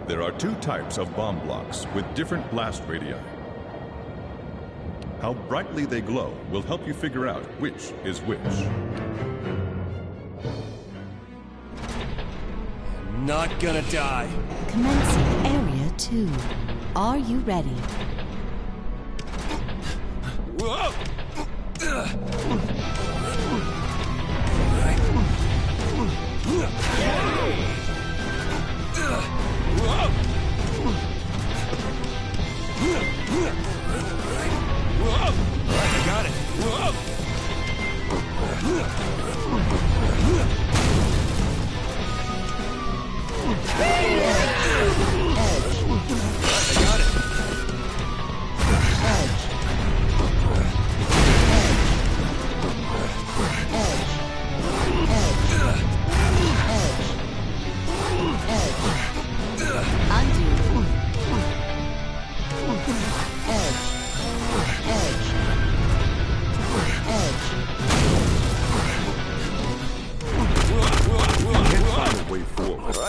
Speaker 2: There are two types of bomb blocks with different blast radii. How brightly they glow will help you figure out which is which.
Speaker 21: I'm not gonna die.
Speaker 8: Commencing Area 2. Are you ready?
Speaker 21: Whoa! I got it. I got it.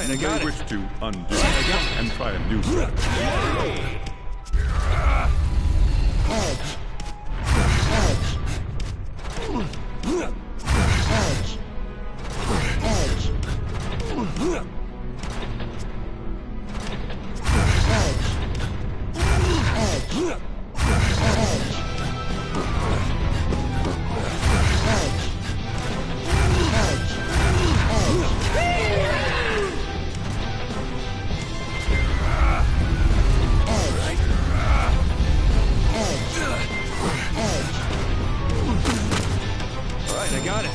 Speaker 2: You may wish to undo and try a new strategy.
Speaker 21: I got it.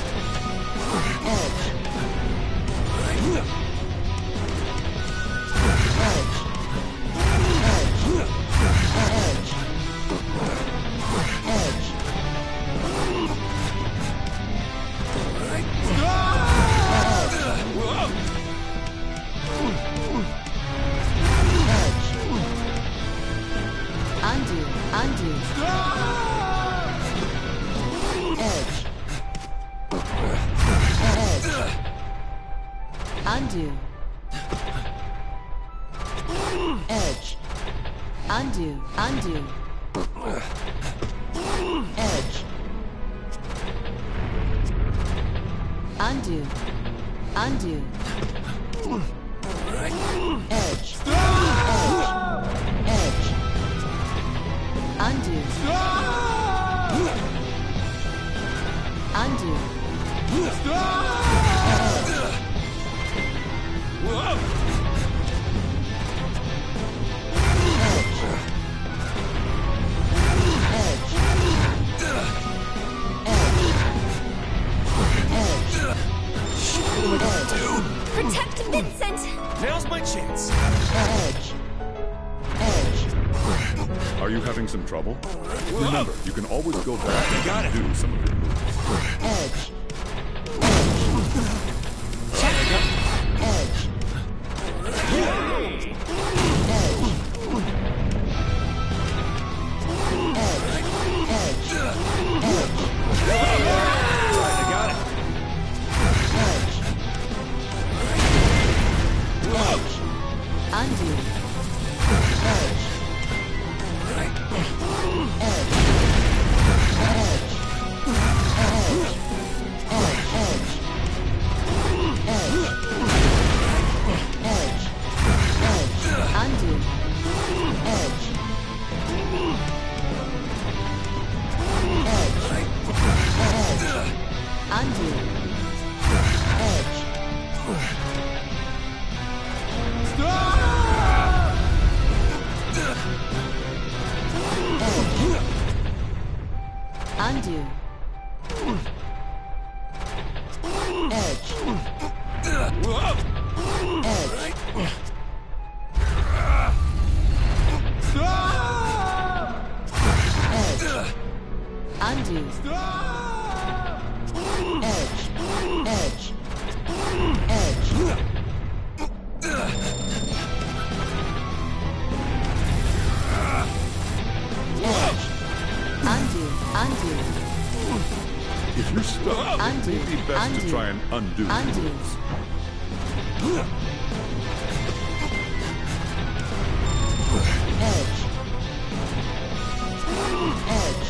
Speaker 8: Undo. Edge. Undo. Edge. Undo. Edge. Undo. Edge. Edge. Undo.
Speaker 6: Protect Vincent!
Speaker 21: Now's my chance.
Speaker 2: Are you having some trouble? Remember, you can always go back and do some of your moves.
Speaker 8: Undo. Edge. Edge. Undo. Undo.
Speaker 2: If you're stuck,
Speaker 8: Undo.
Speaker 2: it may be best to try and undo.
Speaker 8: Undo. Edge. Edge.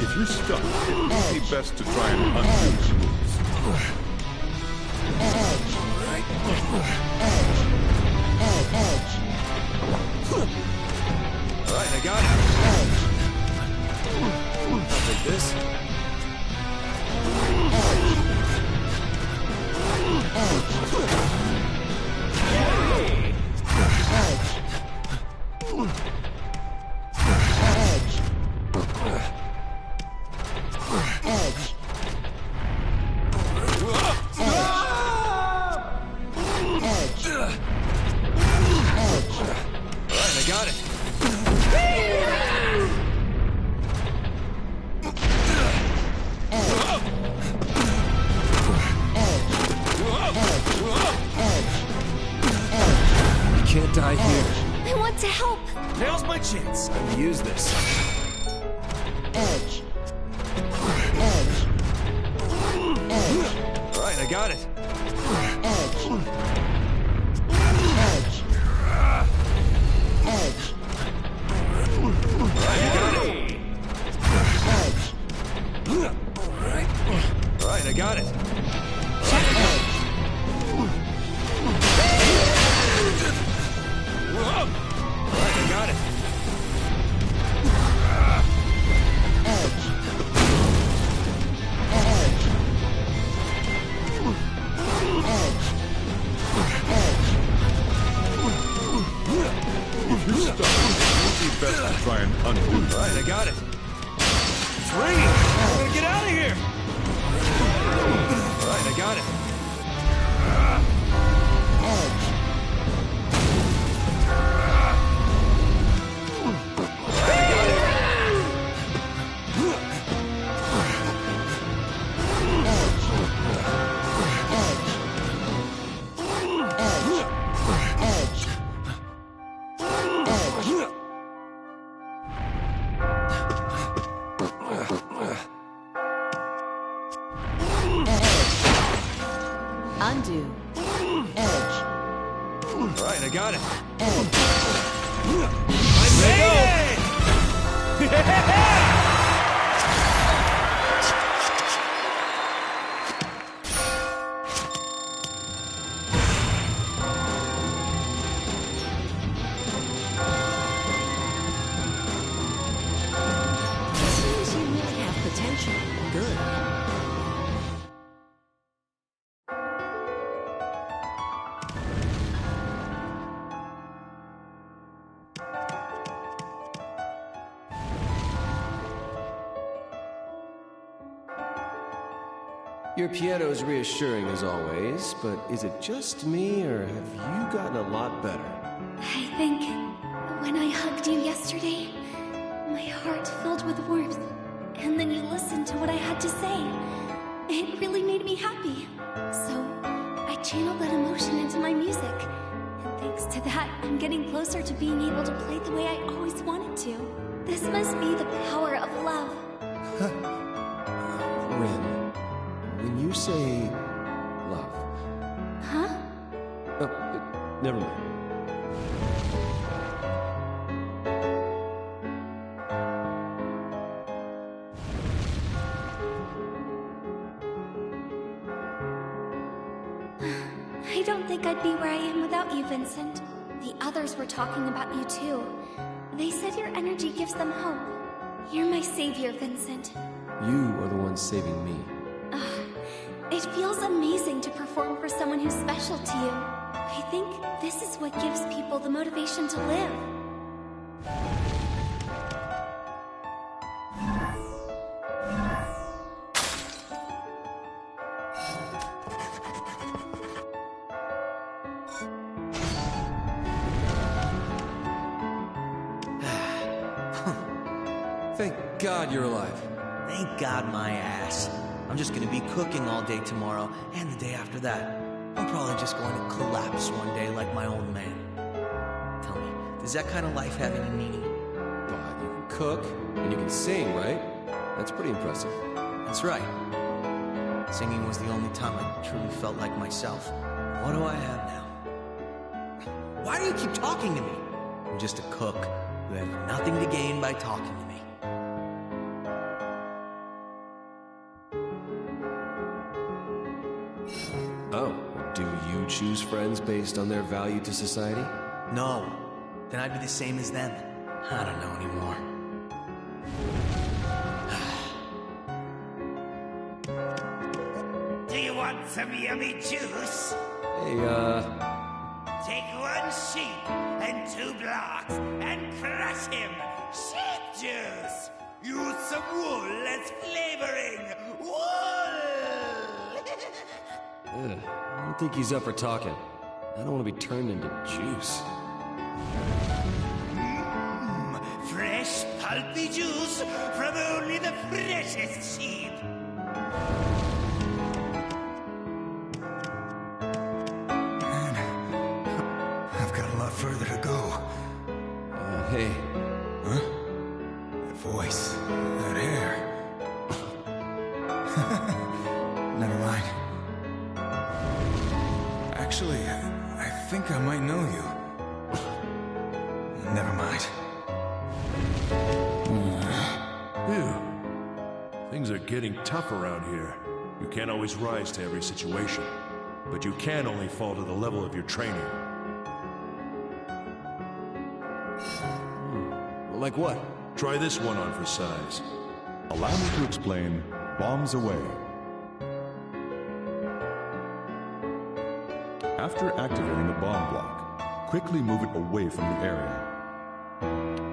Speaker 2: If you're stuck, it may be best to try and undo the moves.
Speaker 8: Edge. Edge. Edge.
Speaker 4: All right, I got it.
Speaker 8: Edge.
Speaker 4: I'll take this.
Speaker 1: Can't die here.
Speaker 6: I want to help.
Speaker 1: Now's my chance. I'm gonna use this.
Speaker 8: Edge. Edge. Edge.
Speaker 4: All right, I got it.
Speaker 8: Edge. Edge. Edge.
Speaker 4: Right, I got it.
Speaker 8: Edge.
Speaker 4: All right, I got it. Right, I got it.
Speaker 8: Edge. Edge.
Speaker 2: If you're stuck, it may be best to try and undo.
Speaker 4: Right, I got it.
Speaker 1: It's raining. I'm gonna get out of here.
Speaker 4: Right, I got it.
Speaker 8: Undo. Edge.
Speaker 4: Right, I got it.
Speaker 1: I made it!
Speaker 15: Seems you really have potential. Good.
Speaker 1: Your piano is reassuring as always, but is it just me, or have you gotten a lot better?
Speaker 6: I think when I hugged you yesterday, my heart filled with warmth. And then you listened to what I had to say. It really made me happy. So I channeled that emotion into my music. And thanks to that, I'm getting closer to being able to play the way I always wanted to. This must be the power of love.
Speaker 1: Ren, when you say love...
Speaker 6: Huh?
Speaker 1: Oh, never mind.
Speaker 6: I don't think I'd be where I am without you, Vincent. The others were talking about you too. They said your energy gives them hope. You're my savior, Vincent.
Speaker 1: You are the one saving me.
Speaker 6: It feels amazing to perform for someone who's special to you. I think this is what gives people the motivation to live.
Speaker 1: God you're alive.
Speaker 3: Thank God my ass. I'm just gonna be cooking all day tomorrow, and the day after that. I'm probably just going to collapse one day like my old man. Tell me, does that kind of life have any meaning?
Speaker 1: God, you can cook, and you can sing, right? That's pretty impressive.
Speaker 3: That's right. Singing was the only time I truly felt like myself. What do I have now? Why do you keep talking to me? I'm just a cook who has nothing to gain by talking to me.
Speaker 1: Oh, do you choose friends based on their value to society?
Speaker 3: No. Then I'd be the same as them. I don't know anymore.
Speaker 5: Do you want some yummy juice?
Speaker 1: Hey,
Speaker 5: Take 1 sheep and 2 blocks and crush him. Sheep juice! Use some wool as flavoring. Wool!
Speaker 1: ugh, I don't think he's up for talking. I don't want to be turned into juice.
Speaker 5: Fresh, pulpy juice from only the freshest sheep.
Speaker 7: I've got a lot further to go.
Speaker 1: Hey.
Speaker 7: Huh? That voice. That hair. Never mind. Actually, I think I might know you. Never mind.
Speaker 13: Phew. Things are getting tough around here. You can't always rise to every situation, but you can only fall to the level of your training.
Speaker 1: Like what?
Speaker 13: Try this one on for size.
Speaker 2: Allow me to explain bombs away. After activating the bomb block, quickly move it away from the area.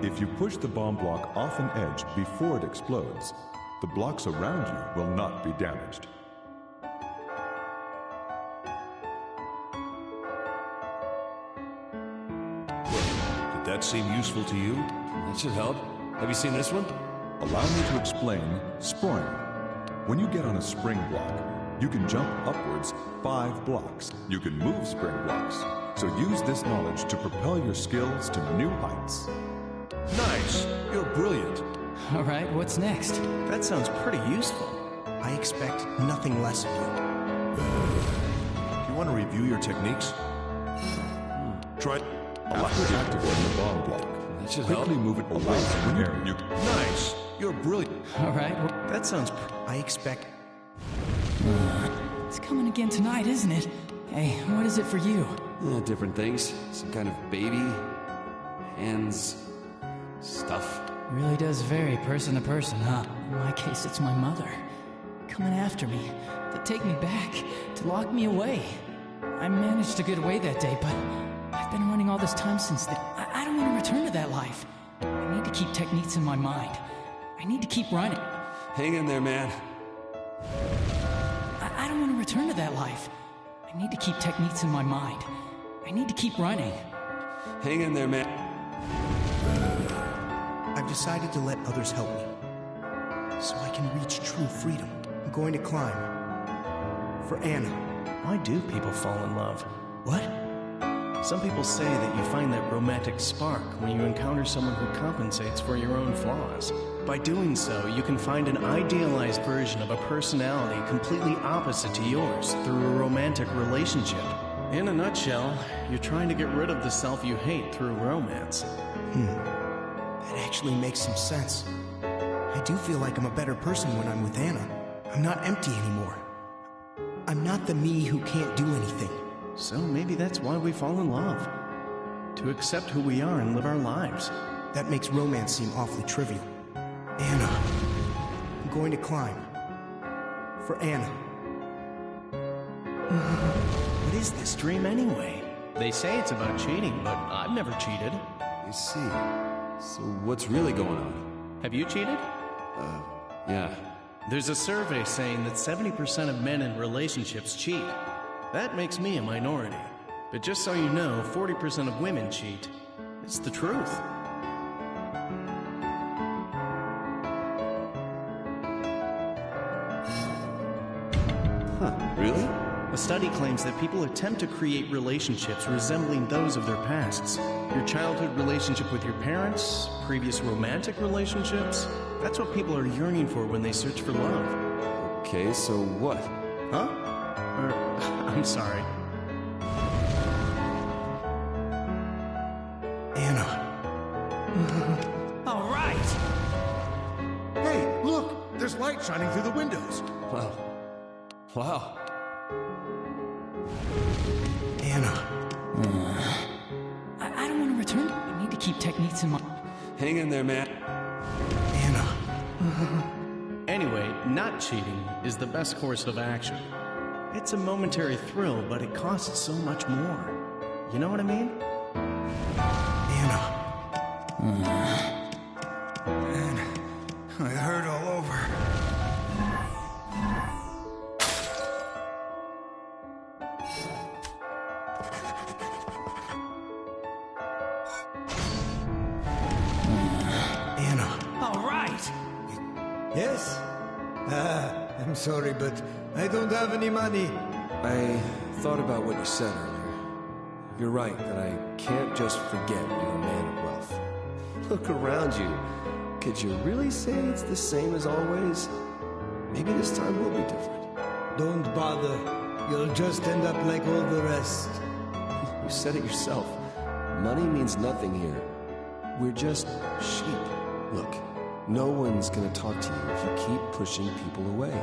Speaker 2: If you push the bomb block off an edge before it explodes, the blocks around you will not be damaged.
Speaker 13: Did that seem useful to you?
Speaker 1: That should help. Have you seen this one?
Speaker 2: Allow me to explain spring. When you get on a spring block, you can jump upwards 5 blocks. You can move spring blocks. So use this knowledge to propel your skills to new heights.
Speaker 13: Nice! You're brilliant.
Speaker 23: All right, what's next?
Speaker 3: That sounds pretty useful. I expect nothing less of you.
Speaker 13: Do you want to review your techniques? Try...
Speaker 2: After activating the bomb block,
Speaker 1: that should
Speaker 2: quickly
Speaker 1: help.
Speaker 2: move it away from the area.
Speaker 13: Nice! You're brilliant.
Speaker 23: All right,
Speaker 3: That sounds... I expect...
Speaker 23: it's coming again tonight, isn't it? Hey, what is it for you?
Speaker 1: Different things. Some kind of baby. Hands. Stuff.
Speaker 23: Really does vary person to person, huh? In my case, it's my mother. Coming after me, to take me back, to lock me away. I managed to get away that day, but I've been running all this time since then. I don't want to return to that life. I need to keep techniques in my mind. I need to keep running.
Speaker 1: Hang in there, man.
Speaker 23: I don't want to return to that life. I need to keep techniques in my mind. I need to keep running.
Speaker 1: Hang in there, man.
Speaker 3: I've decided to let others help me, so I can reach true freedom. I'm going to climb. For Anna.
Speaker 10: Why do people fall in love?
Speaker 3: What?
Speaker 10: Some people say that you find that romantic spark when you encounter someone who compensates for your own flaws. By doing so, you can find an idealized version of a personality completely opposite to yours through a romantic relationship. In a nutshell, you're trying to get rid of the self you hate through romance.
Speaker 3: That actually makes some sense. I do feel like I'm a better person when I'm with Anna. I'm not empty anymore. I'm not the me who can't do anything.
Speaker 10: So maybe that's why we fall in love. To accept who we are and live our lives.
Speaker 3: That makes romance seem awfully trivial. Anna. I'm going to climb. For Anna.
Speaker 10: What is this dream anyway? They say it's about cheating, but I've never cheated.
Speaker 1: I see. So what's really going on?
Speaker 10: Have you cheated?
Speaker 1: Yeah.
Speaker 10: There's a survey saying that 70% of men in relationships cheat. That makes me a minority. But just so you know, 40% of women cheat. It's the truth.
Speaker 1: Huh, really?
Speaker 10: A study claims that people attempt to create relationships resembling those of their pasts. Your childhood relationship with your parents, previous romantic relationships. That's what people are yearning for when they search for love.
Speaker 1: Okay, so what?
Speaker 10: Huh? I'm sorry.
Speaker 7: Anna.
Speaker 11: All right!
Speaker 13: Hey, look! There's light shining through the windows.
Speaker 1: Wow. Wow.
Speaker 7: Anna.
Speaker 23: I don't want to return. I need to keep techniques in mind.
Speaker 1: Hang in there, man.
Speaker 7: Anna.
Speaker 10: Anyway, not cheating is the best course of action. It's a momentary thrill, but it costs so much more. You know what I mean?
Speaker 7: Anna. Man, I hurt all over. Anna.
Speaker 11: All right!
Speaker 7: Yes? I'm sorry, but I don't have any money.
Speaker 1: I thought about what you said earlier. You're right that I can't just forget you're a man of wealth. Look around you. Could you really say it's the same as always? Maybe this time will be different.
Speaker 7: Don't bother. You'll just end up like all the rest.
Speaker 1: You said it yourself. Money means nothing here. We're just sheep. Look, no one's gonna talk to you if you keep pushing people away.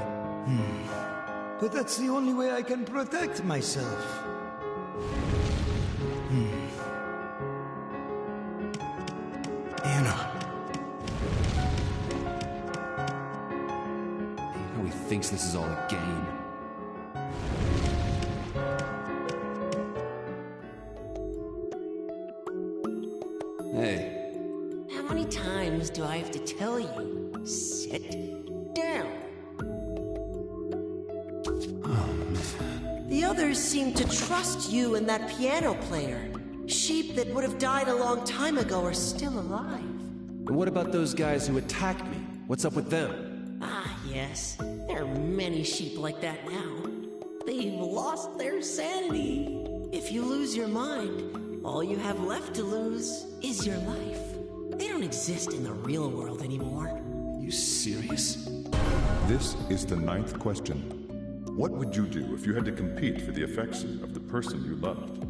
Speaker 7: But that's the only way I can protect myself. Anna.
Speaker 1: You know he thinks this is all a game. Hey.
Speaker 15: How many times do I have to tell you? Sit down. The others seem to trust you and that piano player. Sheep that would have died a long time ago are still alive.
Speaker 1: And what about those guys who attacked me? What's up with them?
Speaker 15: Ah, yes. There are many sheep like that now. They've lost their sanity. If you lose your mind, all you have left to lose is your life. They don't exist in the real world anymore.
Speaker 1: You serious?
Speaker 2: This is the 9th question. What would you do if you had to compete for the affection of the person you loved?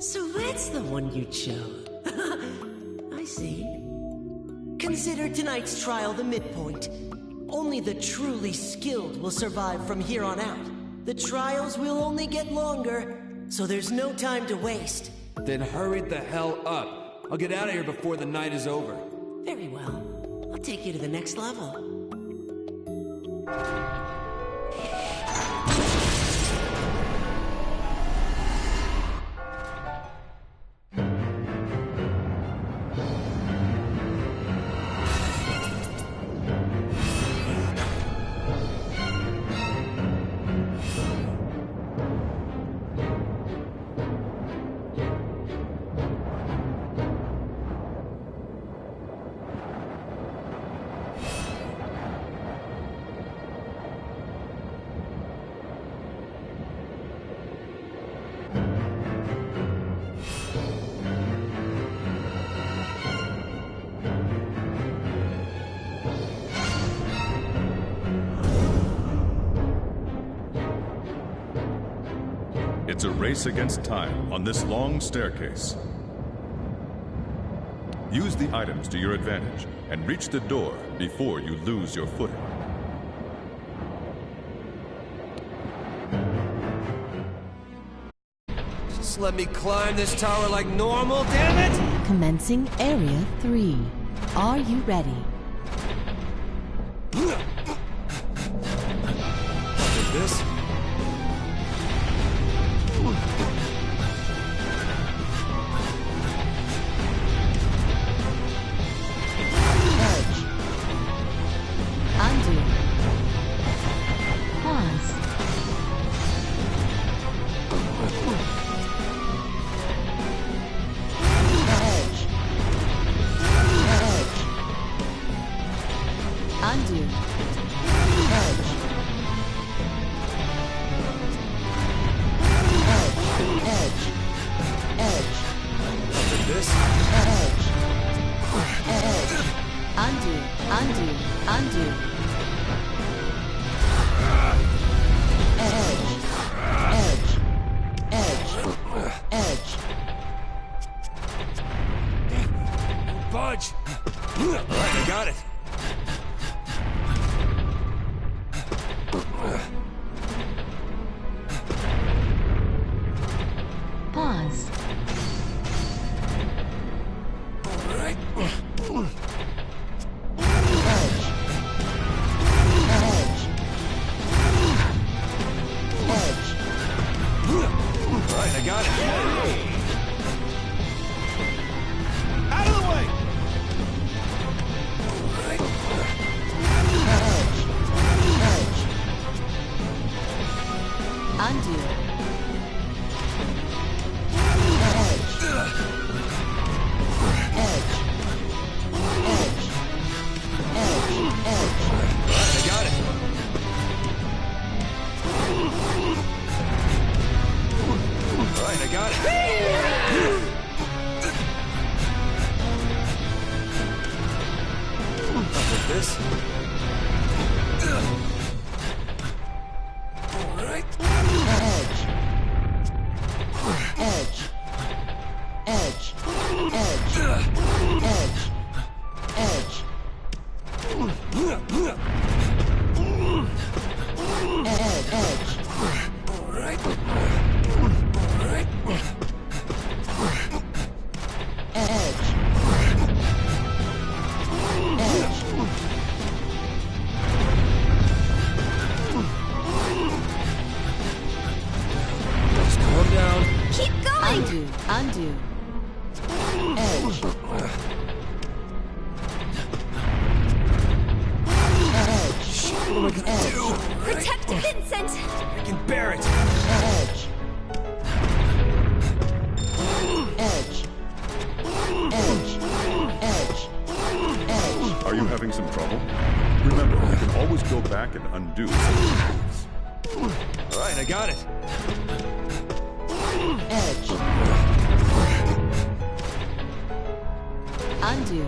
Speaker 15: So that's the one you chose. I see. Consider tonight's trial the midpoint. Only the truly skilled will survive from here on out. The trials will only get longer, so there's no time to waste.
Speaker 1: Then hurry the hell up. I'll get out of here before the night is over.
Speaker 15: Very well. I'll take you to the next level.
Speaker 2: It's a race against time on this long staircase. Use the items to your advantage and reach the door before you lose your footing.
Speaker 1: Just let me climb this tower like normal, damn it!
Speaker 8: Commencing Area 3. Are you ready?
Speaker 1: Like this?
Speaker 8: Undo. Pause.
Speaker 4: I got it.
Speaker 5: Out of the way!
Speaker 16: Undo.
Speaker 4: I got it. All right, I got it. Not like this. All right.
Speaker 6: Keep going!
Speaker 16: Undo. Undo.
Speaker 1: What am I gonna do?
Speaker 6: Protect Vincent!
Speaker 1: I can bear it.
Speaker 2: Are you having some trouble? Remember, you can always go back and undo some moves.
Speaker 4: All right, I got it.
Speaker 16: Undo.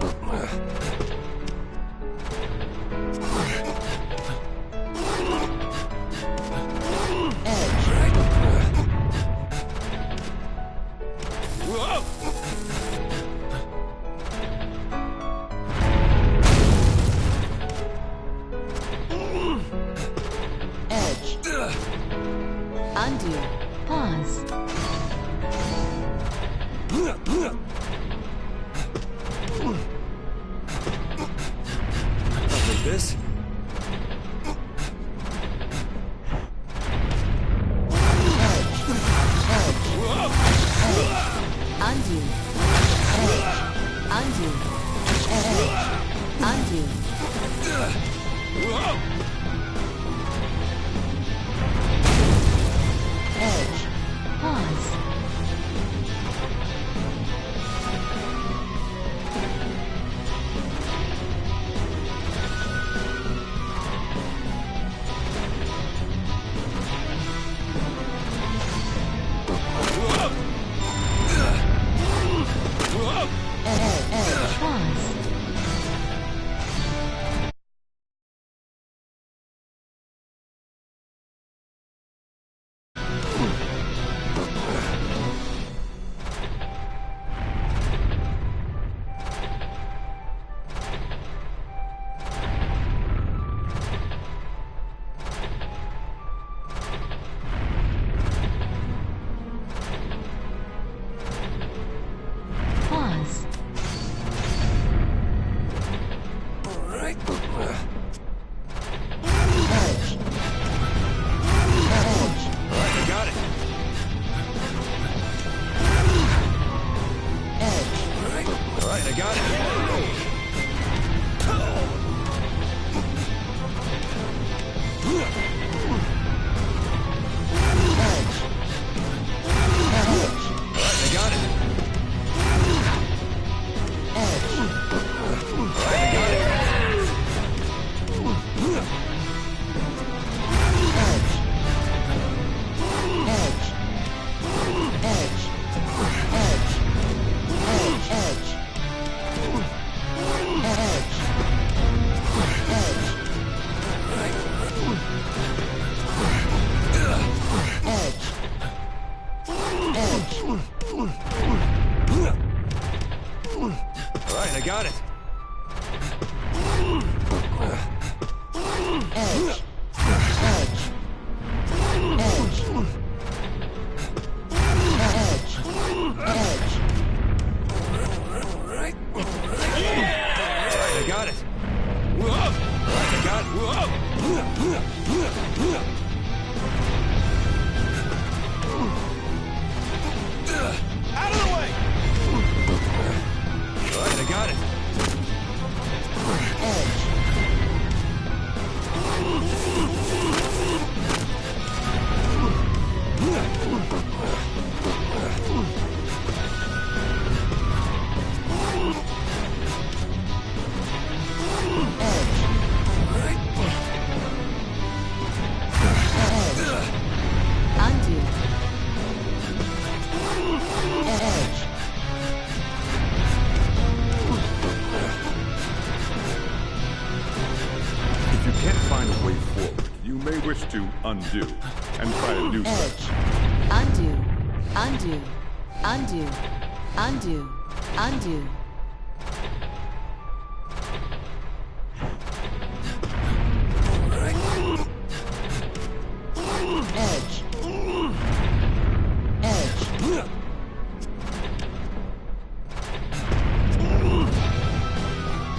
Speaker 16: Undo. Pause.
Speaker 4: Not like this.
Speaker 16: Undo. Undo. Undo. Pause. Pause.
Speaker 4: I got it. All right, I got it. I got it.
Speaker 2: undo and try a new strategy.
Speaker 16: Undo, undo, undo, undo, undo.
Speaker 15: Edge.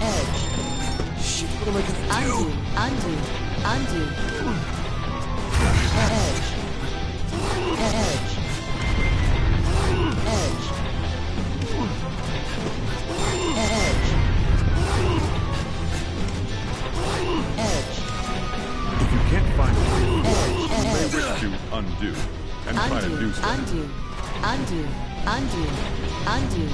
Speaker 15: Edge.
Speaker 1: Shit, what am I gonna do?
Speaker 16: Undo, undo, undo.
Speaker 15: Edge. Edge. Edge. Edge. Edge.
Speaker 2: If you can't find it, you may wish to undo and try a new strategy.
Speaker 16: Undo, undo, undo, undo.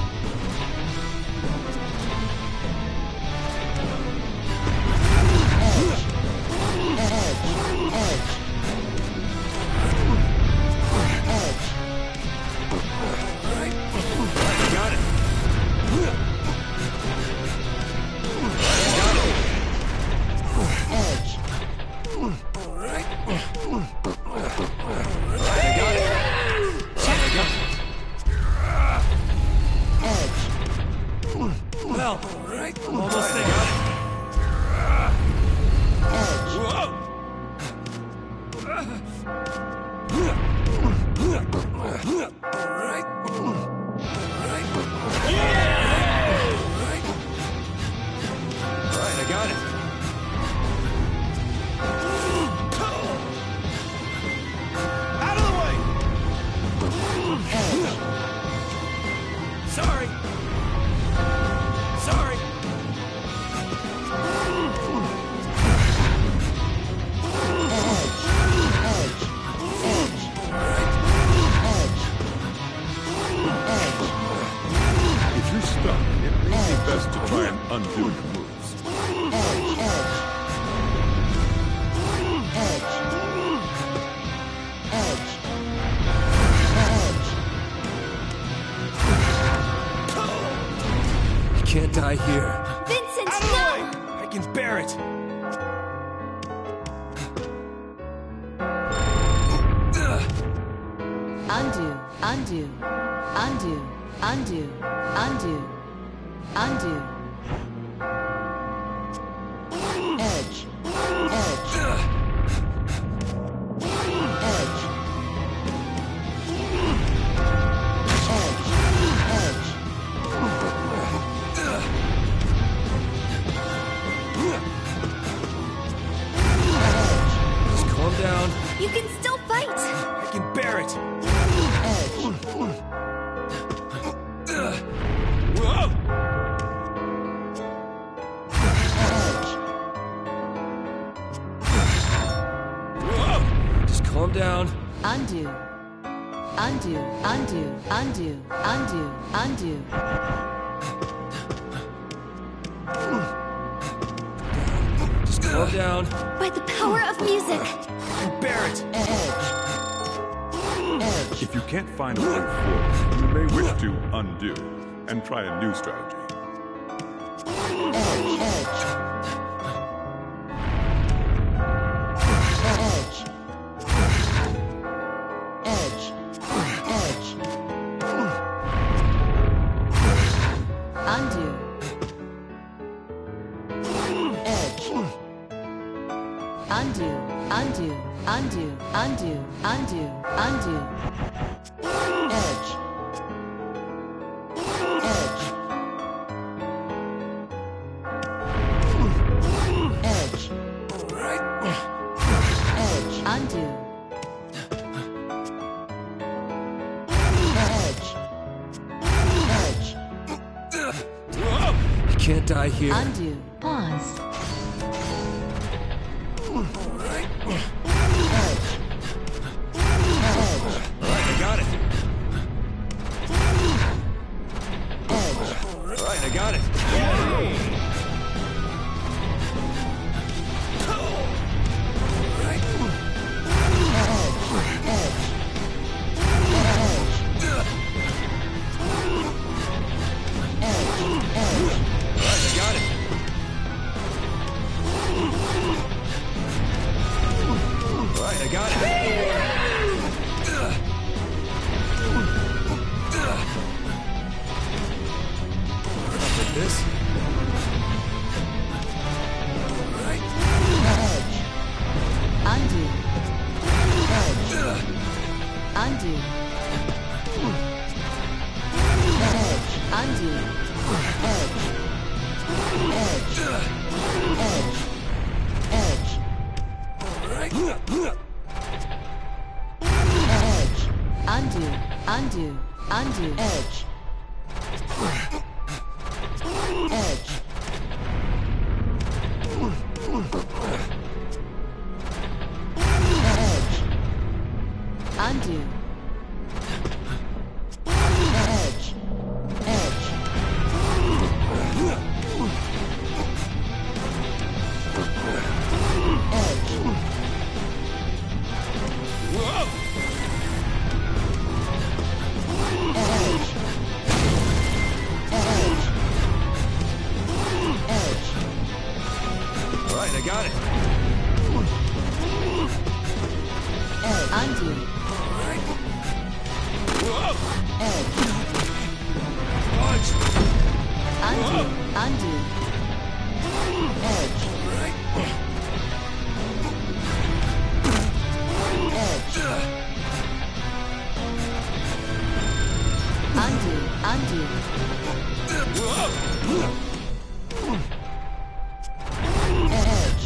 Speaker 22: Well, I'm almost there.
Speaker 1: I got it.
Speaker 22: Out of the way! Sorry. Sorry.
Speaker 2: If you're stuck, it may be best to try and undo your moves.
Speaker 1: I can't die here.
Speaker 6: Vincent, no!
Speaker 1: I can bear it.
Speaker 16: Undo, undo, undo, undo, undo, undo.
Speaker 15: Edge. Edge. Edge.
Speaker 1: Just calm down.
Speaker 6: You can still fight!
Speaker 1: I can bear it. Just calm down.
Speaker 16: Undo, undo, undo, undo, undo, undo.
Speaker 1: Just calm down.
Speaker 6: By the power of music!
Speaker 1: I can bear it.
Speaker 2: If you can't find a way forward, you may wish to undo and try a new strategy.
Speaker 16: Undo. Undo, undo, undo, undo, undo, undo.
Speaker 15: Edge. Edge. Edge. Edge.
Speaker 16: Undo.
Speaker 15: Edge. Edge.
Speaker 1: I can't die here.
Speaker 16: Undo. Pause.
Speaker 1: I got it. All right, I got it. I got it.
Speaker 16: Undo. Edge. Undo. Edge. Edge. Edge. Edge. Edge. Undo. Undo. Undo. Edge. Edge. Edge. Undo. Edge. Edge. Edge.
Speaker 1: Right, I got it.
Speaker 16: Undo. Edge. Undo. Undo. Edge. Edge. Undo. Undo. Edge.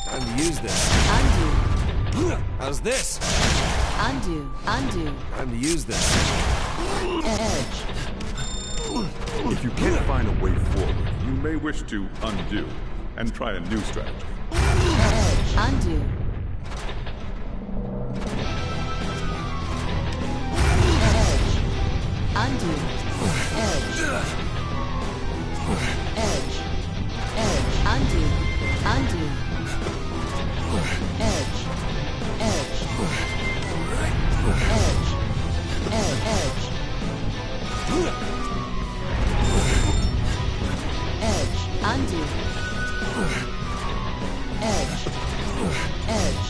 Speaker 1: Time to use this.
Speaker 16: Undo.
Speaker 1: How's this?
Speaker 16: Undo. Undo.
Speaker 1: Time to use this.
Speaker 16: Edge.
Speaker 2: If you can't find a way forward, you may wish to undo and try a new strategy.
Speaker 16: Edge. Undo. Edge. Undo. Edge. Edge. Edge. Undo. Undo. Edge. Edge. Edge. Edge. Edge. Undo. Edge. Edge.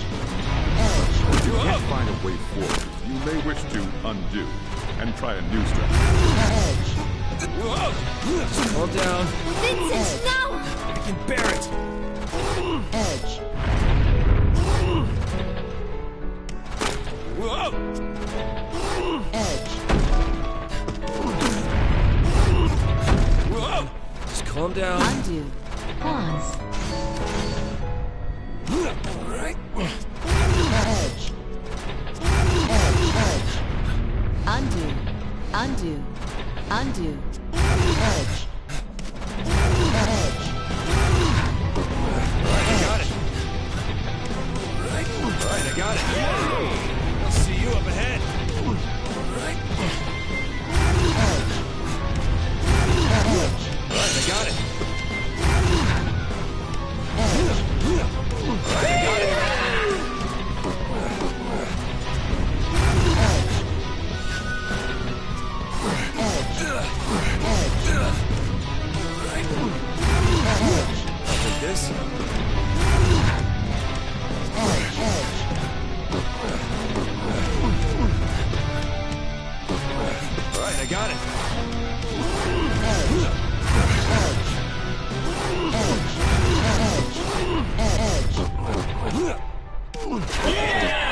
Speaker 16: Edge.
Speaker 2: If you can't find a way forward, you may wish to undo and try a new strategy.
Speaker 16: Edge.
Speaker 1: Calm down.
Speaker 6: Vincent, no!
Speaker 1: I can bear it.
Speaker 16: Edge. Edge.
Speaker 1: Just calm down.
Speaker 16: Undo. Pause.
Speaker 1: Right.
Speaker 16: Edge. Edge. Undo. Undo. Undo. Edge. Edge.
Speaker 1: Right, I got it. Right, I got it. I'll see you up ahead. Right.
Speaker 16: Edge. Edge.
Speaker 1: Right, I got it.
Speaker 16: Edge.
Speaker 1: Right, I got it. Like this? Right, I got it.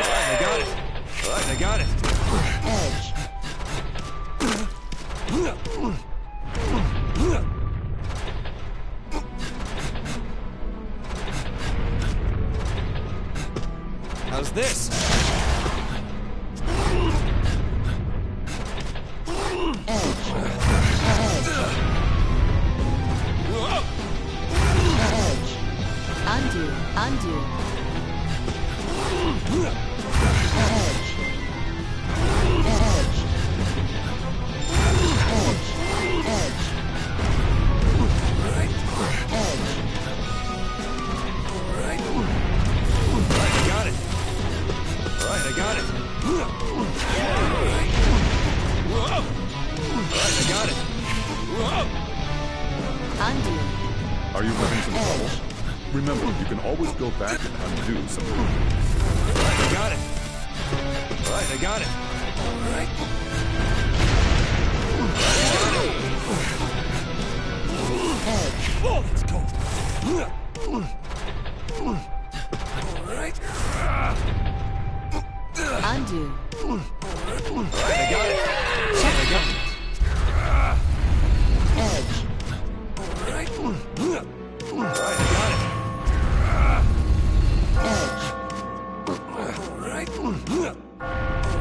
Speaker 1: Right, I got it. Right, I got it.
Speaker 16: Edge.
Speaker 1: How's this?
Speaker 16: Edge. Edge. Undo. Undo. Edge. Edge. Edge.
Speaker 1: Right.
Speaker 16: Edge.
Speaker 1: Right. Right, I got it. Right, I got it. Right. Right, I got it.
Speaker 16: Undo.
Speaker 2: Are you having some trouble? Remember, you can always go back and undo something.
Speaker 1: Right, I got it. Right, I got it. Right.
Speaker 16: Edge.
Speaker 1: Oh, let's go. Right.
Speaker 16: Undo.
Speaker 1: Right, I got it. I got it.
Speaker 16: Edge.
Speaker 1: Right, I got it.
Speaker 16: Edge.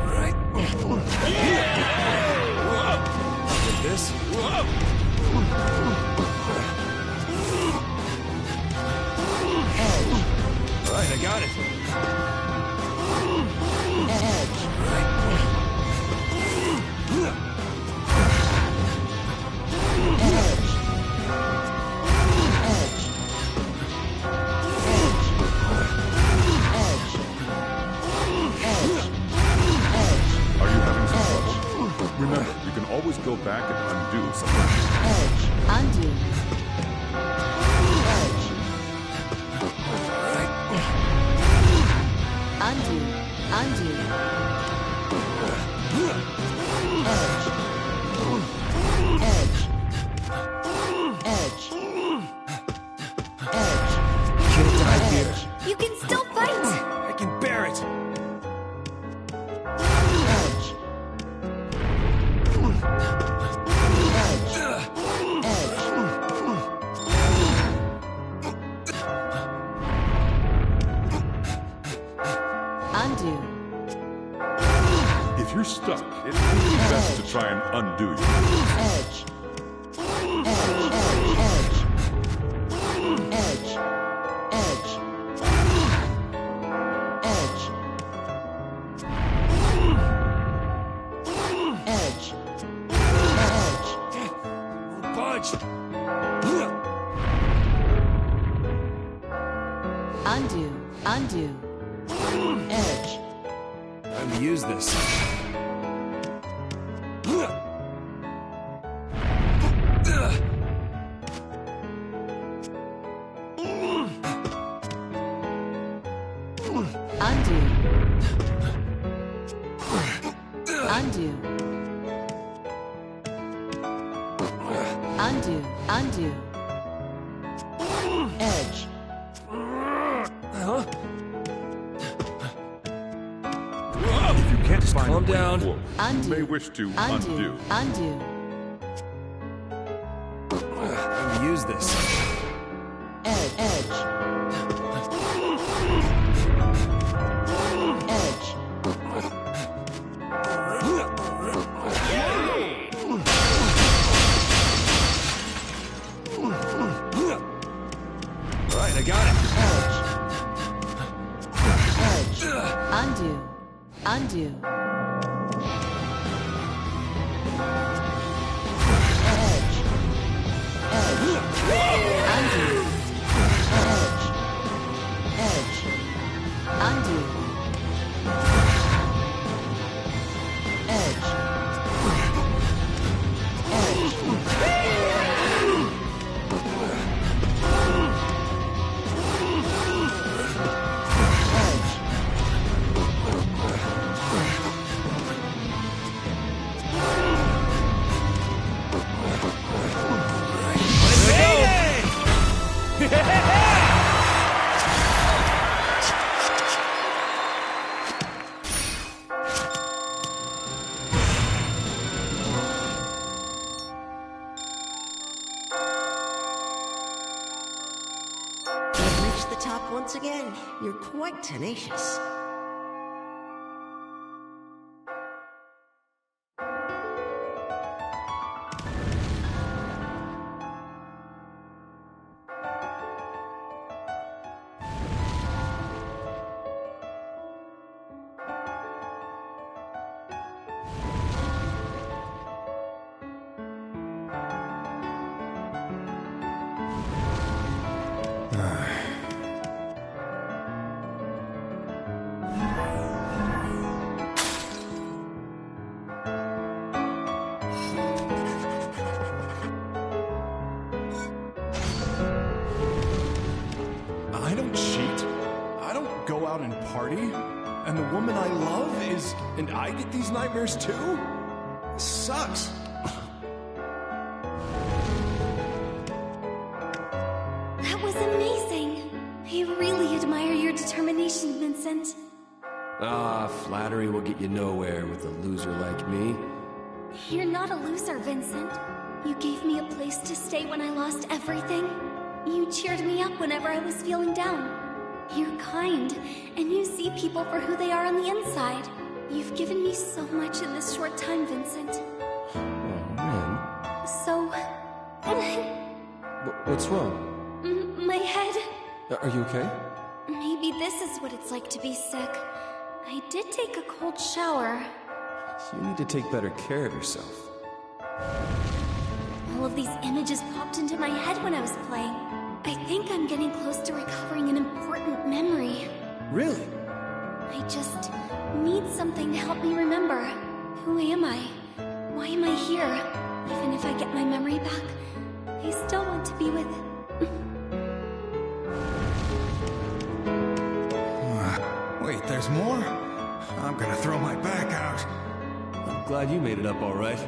Speaker 1: Right. Did this. Right, I got it.
Speaker 16: Edge.
Speaker 2: Are you having some trouble? Remember, you can always go back and undo something.
Speaker 16: Edge. Undo. Edge. Undo. Undo. Edge. Edge. Edge.
Speaker 1: Can't die here.
Speaker 6: You can still fight!
Speaker 1: I can bear it.
Speaker 16: Edge. Undo.
Speaker 2: If you're stuck, it would be best to try and undo you.
Speaker 16: Edge. Edge. Edge. Edge. Edge.
Speaker 1: Budge.
Speaker 16: Undo. Undo. Edge.
Speaker 1: Time to use this.
Speaker 16: Undo. Undo. Undo. Undo. Edge.
Speaker 1: Huh?
Speaker 2: If you can't find
Speaker 1: calm
Speaker 2: a way
Speaker 1: down.
Speaker 2: forward,
Speaker 16: Undo.
Speaker 2: you may wish to undo.
Speaker 16: Undo.
Speaker 1: Time to use this.
Speaker 16: Edge. Edge. Edge.
Speaker 1: Right, I got it.
Speaker 16: Edge. Undo. Undo. Edge. Edge. Undo. Edge. Edge. Undo. Edge.
Speaker 15: You've reached the top once again. You're quite tenacious.
Speaker 9: I don't cheat. I don't go out and party. And the woman I love is... And I get these nightmares too? This sucks.
Speaker 6: That was amazing. I really admire your determination, Vincent.
Speaker 1: Ah, flattery will get you nowhere with a loser like me.
Speaker 6: You're not a loser, Vincent. You gave me a place to stay when I lost everything. You cheered me up whenever I was feeling down. You're kind, and you see people for who they are on the inside. You've given me so much in this short time, Vincent.
Speaker 1: Oh, man.
Speaker 6: So...
Speaker 1: What's wrong?
Speaker 6: my head...
Speaker 1: Are you okay?
Speaker 6: Maybe this is what it's like to be sick. I did take a cold shower.
Speaker 1: You need to take better care of yourself.
Speaker 6: All of these images popped into my head when I was playing. I think I'm getting close to recovering an important memory.
Speaker 1: Really?
Speaker 6: I just need something to help me remember. Who am I? Why am I here? Even if I get my memory back, I still want to be with...
Speaker 4: Wait, there's more? I'm gonna throw my back out.
Speaker 1: I'm glad you made it up all right.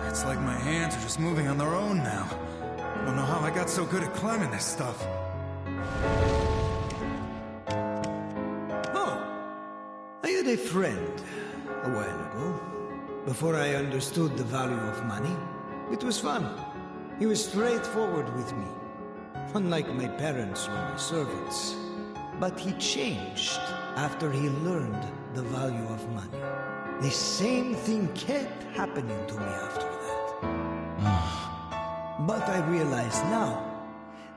Speaker 4: It's like my hands are just moving on their own now. I don't know how I got so good at climbing this stuff.
Speaker 7: Oh, I had a friend a while ago. Before I understood the value of money, it was fun. He was straightforward with me, unlike my parents or my servants. But he changed after he learned the value of money. The same thing kept happening to me after that. But I realize now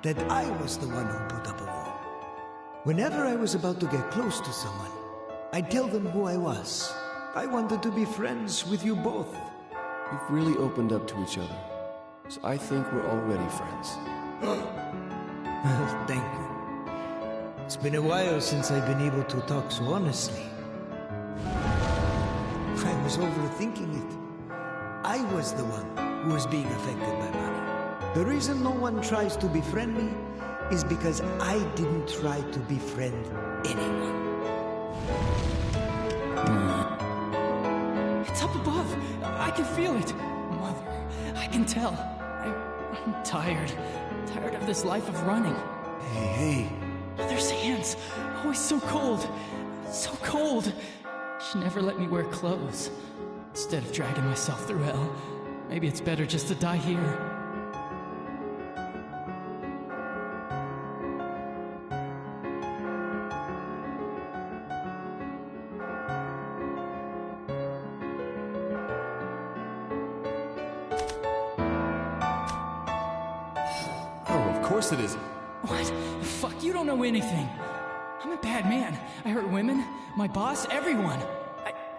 Speaker 7: that I was the one who put up a wall. Whenever I was about to get close to someone, I'd tell them who I was. I wanted to be friends with you both.
Speaker 1: We've really opened up to each other, so I think we're already friends.
Speaker 7: Thank you. It's been a while since I've been able to talk so honestly. I was overthinking it. I was the one who was being affected by money. The reason no one tries to befriend me is because I didn't try to befriend anyone.
Speaker 23: It's up above. I can feel it. Mother, I can tell. I'm tired. Tired of this life of running.
Speaker 7: Hey.
Speaker 23: Mother's hands. Always so cold. So cold. She never let me wear clothes. Instead of dragging myself through hell, maybe it's better just to die here.
Speaker 1: Oh, of course it is.
Speaker 23: What? Fuck, you don't know anything. I'm a bad man. I hurt women, my boss, everyone.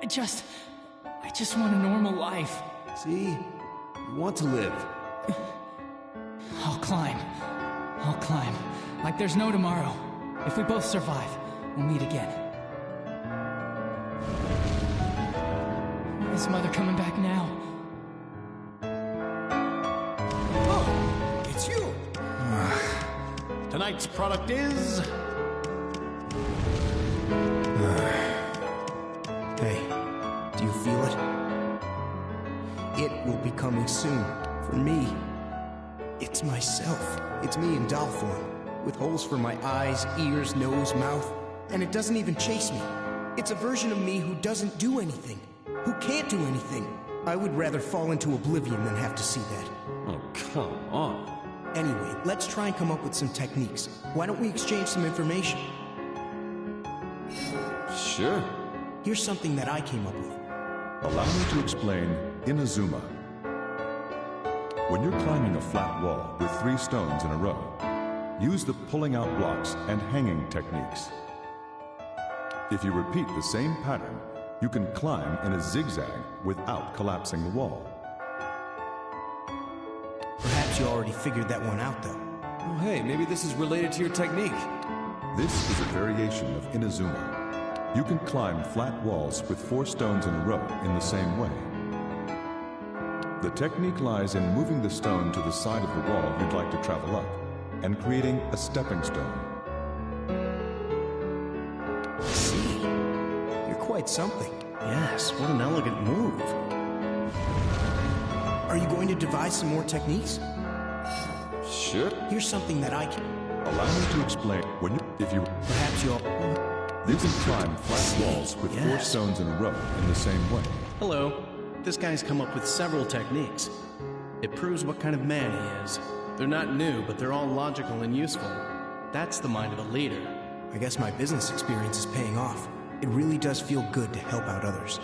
Speaker 23: I just want a normal life.
Speaker 1: See? You want to live.
Speaker 23: I'll climb. Like there's no tomorrow. If we both survive, we'll meet again. Why is Mother coming back now?
Speaker 20: Oh, it's you. Tonight's product is...
Speaker 3: Hey, do you feel it? It will be coming soon. For me. It's myself. It's me in doll form. With holes for my eyes, ears, nose, mouth. And it doesn't even chase me. It's a version of me who doesn't do anything. Who can't do anything. I would rather fall into oblivion than have to see that.
Speaker 1: Oh, come on.
Speaker 3: Anyway, let's try and come up with some techniques. Why don't we exchange some information?
Speaker 1: Sure.
Speaker 3: Here's something that I came up with.
Speaker 2: Allow me to explain Inazuma. When you're climbing a flat wall with 3 stones in a row, use the pulling out blocks and hanging techniques. If you repeat the same pattern, you can climb in a zigzag without collapsing the wall.
Speaker 3: Perhaps you already figured that one out, though.
Speaker 1: Oh, hey, maybe this is related to your technique.
Speaker 2: This is a variation of Inazuma. You can climb flat walls with 4 stones in a row in the same way. The technique lies in moving the stone to the side of the wall you'd like to travel up, and creating a stepping stone.
Speaker 3: See, you're quite something.
Speaker 10: Yes, what an elegant move.
Speaker 3: Are you going to devise some more techniques?
Speaker 1: Sure.
Speaker 3: Here's something that I can...
Speaker 2: Allow me to explain. If you...
Speaker 3: Perhaps you'll...
Speaker 2: These can climb flat walls with 4 stones in a row in the same way.
Speaker 10: Hello. This guy's come up with several techniques. It proves what kind of man he is. They're not new, but they're all logical and useful. That's the mind of a leader.
Speaker 14: I guess my business experience is paying off. It really does feel good to help out others.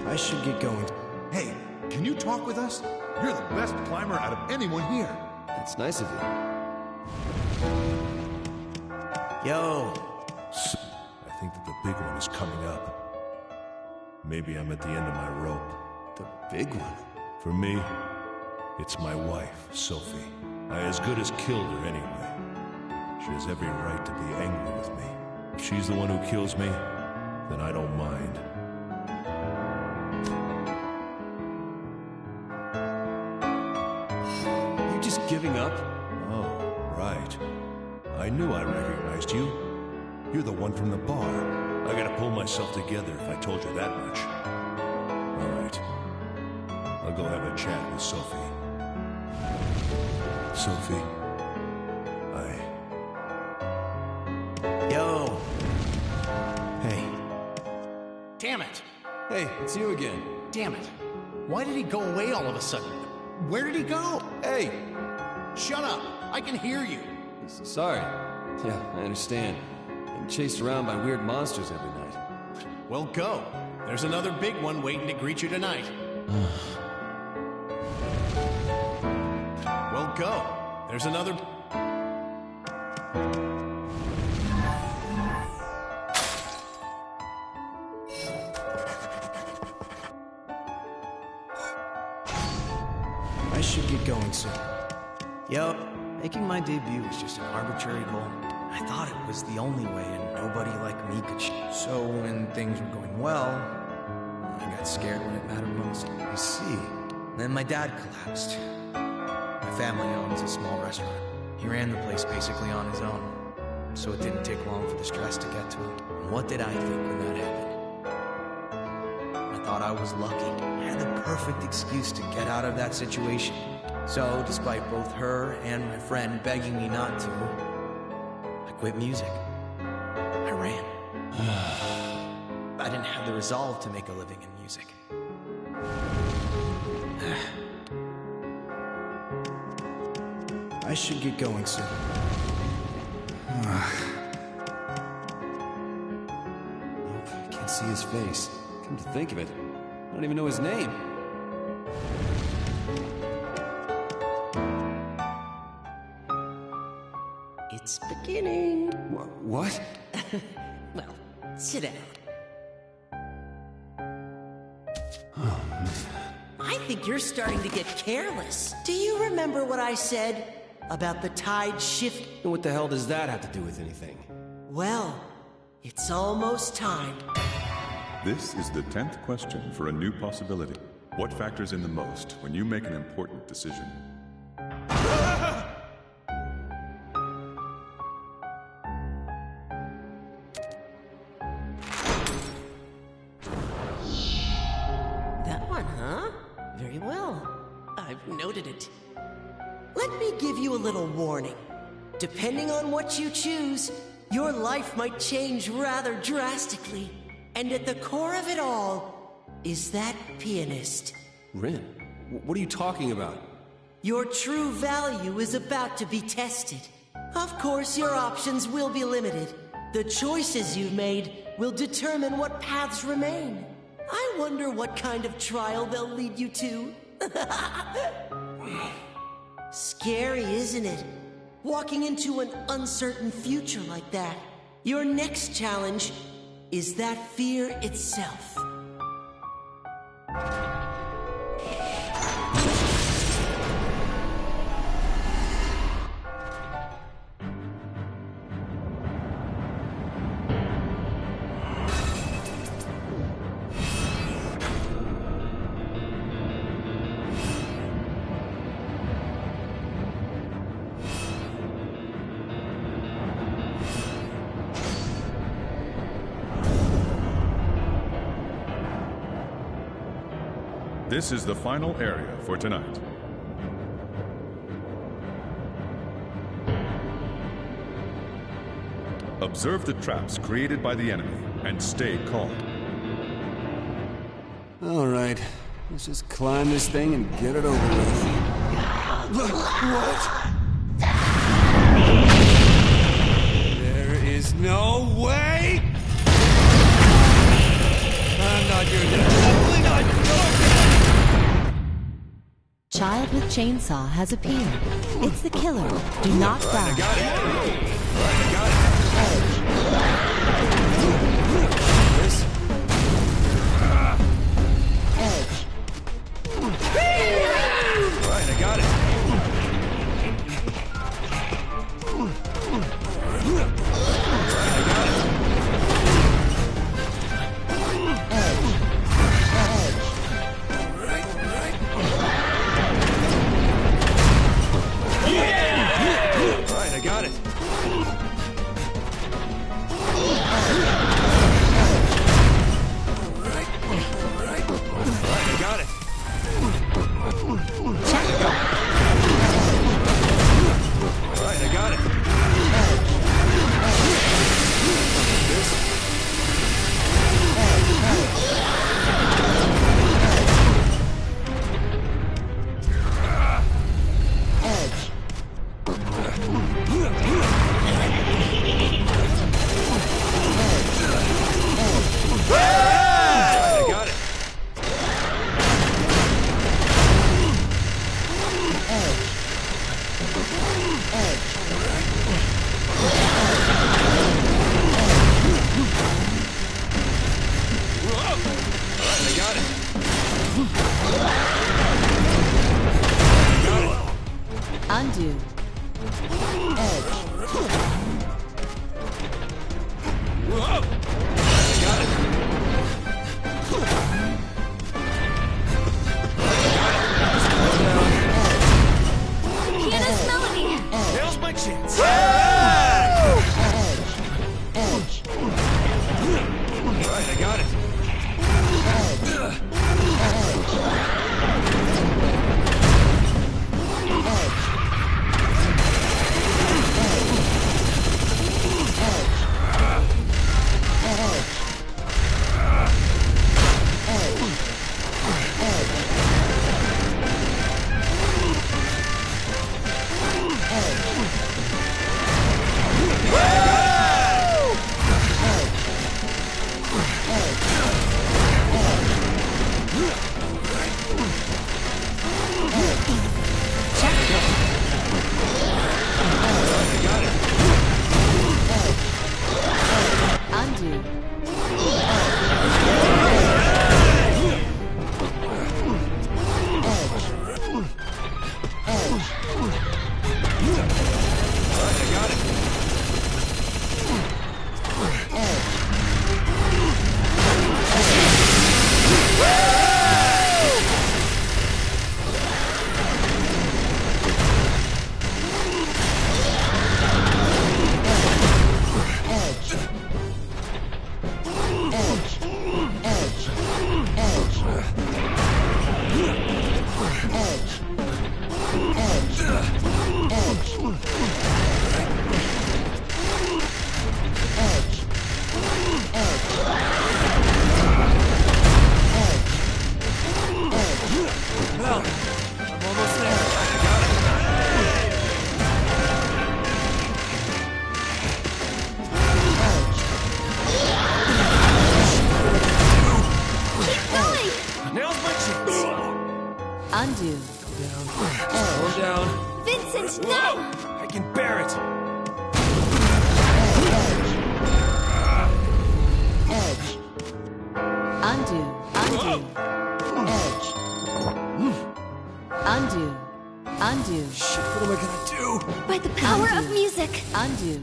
Speaker 14: I should get going.
Speaker 17: Hey, can you talk with us? You're the best climber out of anyone here.
Speaker 1: That's nice of you.
Speaker 3: Yo.
Speaker 13: I think that the big one is coming up. Maybe I'm at the end of my rope.
Speaker 1: The big one?
Speaker 13: For me, it's my wife, Sophie. I as good as killed her anyway. She has every right to be angry with me. If she's the one who kills me, then I don't mind.
Speaker 1: You just giving up?
Speaker 13: Oh, right. I knew I recognized you. You're the one from the bar. I gotta pull myself together if I told you that much. All right. I'll go have a chat with Sophie. Sophie,
Speaker 3: Yo.
Speaker 14: Hey.
Speaker 9: Damn it.
Speaker 1: Hey, it's you again.
Speaker 9: Damn it. Why did he go away all of a sudden? Where did he go?
Speaker 1: Hey!
Speaker 9: Shut up. I can hear you.
Speaker 1: Sorry. Yeah, I understand. Getting chased around by weird monsters every night.
Speaker 9: Well, go. There's another big one waiting to greet you tonight. Well, go. There's another...
Speaker 14: I should get going soon.
Speaker 3: Yup, making my debut was just an arbitrary goal. I thought it was the only way and nobody like me could So when things were going well, I got scared when it mattered most.
Speaker 1: I see.
Speaker 3: Then my dad collapsed. My family owns a small restaurant. He ran the place basically on his own. So it didn't take long for the stress to get to him. And what did I think when that happened? I thought I was lucky. I had the perfect excuse to get out of that situation. So, despite both her and my friend begging me not to, I quit music. I ran. I didn't have the resolve to make a living in music.
Speaker 14: I should get going soon.
Speaker 1: Nope, I can't see his face. Come to think of it, I don't even know his name.
Speaker 15: It's beginning.
Speaker 1: What?
Speaker 15: Well, sit down. I think you're starting to get careless. Do you remember what I said about the tide shift?
Speaker 1: And what the hell does that have to do with anything?
Speaker 15: Well, it's almost time.
Speaker 2: This is the 10th question for a new possibility. What factors in the most when you make an important decision?
Speaker 15: That one, huh? Very well. I've noted it. Let me give you a little warning. Depending on what you choose, your life might change rather drastically. And at the core of it all is that pianist.
Speaker 1: Rin, what are you talking about?
Speaker 15: Your true value is about to be tested. Of course, your options will be limited. The choices you've made will determine what paths remain. I wonder what kind of trial they'll lead you to. Scary, isn't it? Walking into an uncertain future like that. Your next challenge is that fear itself.
Speaker 2: This is the final area for tonight. A Observe the traps created by the enemy and stay calm.
Speaker 21: All right, let's just climb this thing and get it over with. What? There is no way! I'm not doing that. Definitely not doing that!
Speaker 8: Child with chainsaw has appeared. It's the killer. Do not die.
Speaker 13: I got it.
Speaker 21: This?
Speaker 13: Right, I got it. I got it.
Speaker 8: Undo.
Speaker 6: Pianist melody.
Speaker 11: Now's my chance.
Speaker 8: Edge.
Speaker 13: Right, I got it.
Speaker 11: Well, I'm almost there.
Speaker 6: Keep going.
Speaker 11: Now's my chance.
Speaker 8: Undo.
Speaker 11: Slow down.
Speaker 6: Vincent, no!
Speaker 11: I can bear it.
Speaker 8: Edge. Undo. Undo. Edge. Undo. Undo.
Speaker 21: Shit, what am I gonna do?
Speaker 6: By the power of music.
Speaker 8: Undo.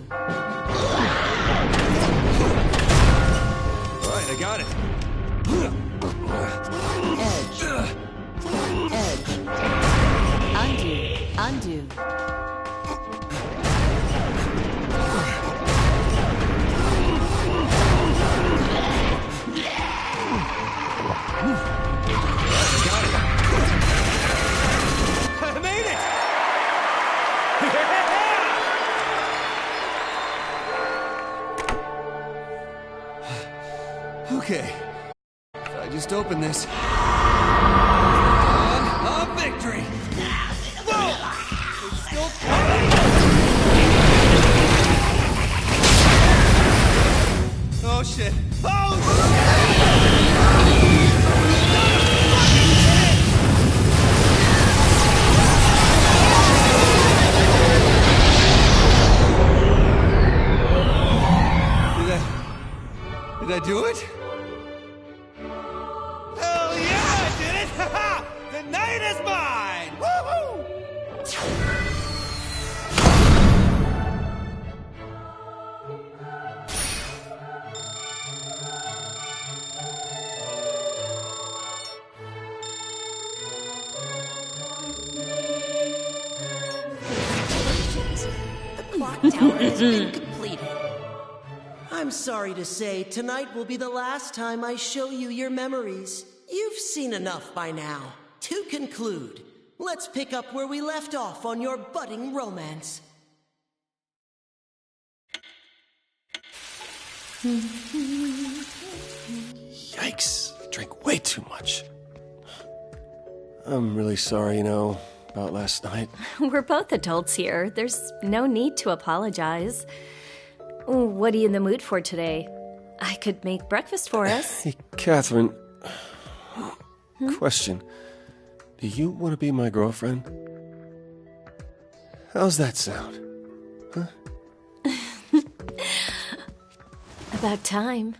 Speaker 13: Right, I got it.
Speaker 8: Edge. Edge. Undo. Undo.
Speaker 11: I made it!
Speaker 21: Okay. I just opened this. And a victory! Whoa! It's still coming! Oh shit! Oh Did I do it?
Speaker 5: Hell yeah, I did it! Haha! The night is mine! Woohoo!
Speaker 15: The clock tower has been completed. I'm sorry to say, tonight will be the last time I show you your memories. You've seen enough by now. To conclude, let's pick up where we left off on your budding romance.
Speaker 21: Yikes. I drank way too much. I'm really sorry, about last night.
Speaker 12: We're both adults here. There's no need to apologize. What are you in the mood for today? I could make breakfast for us.
Speaker 21: Hey, Catherine. Question. Do you want to be my girlfriend? How's that sound? Huh?
Speaker 12: About time.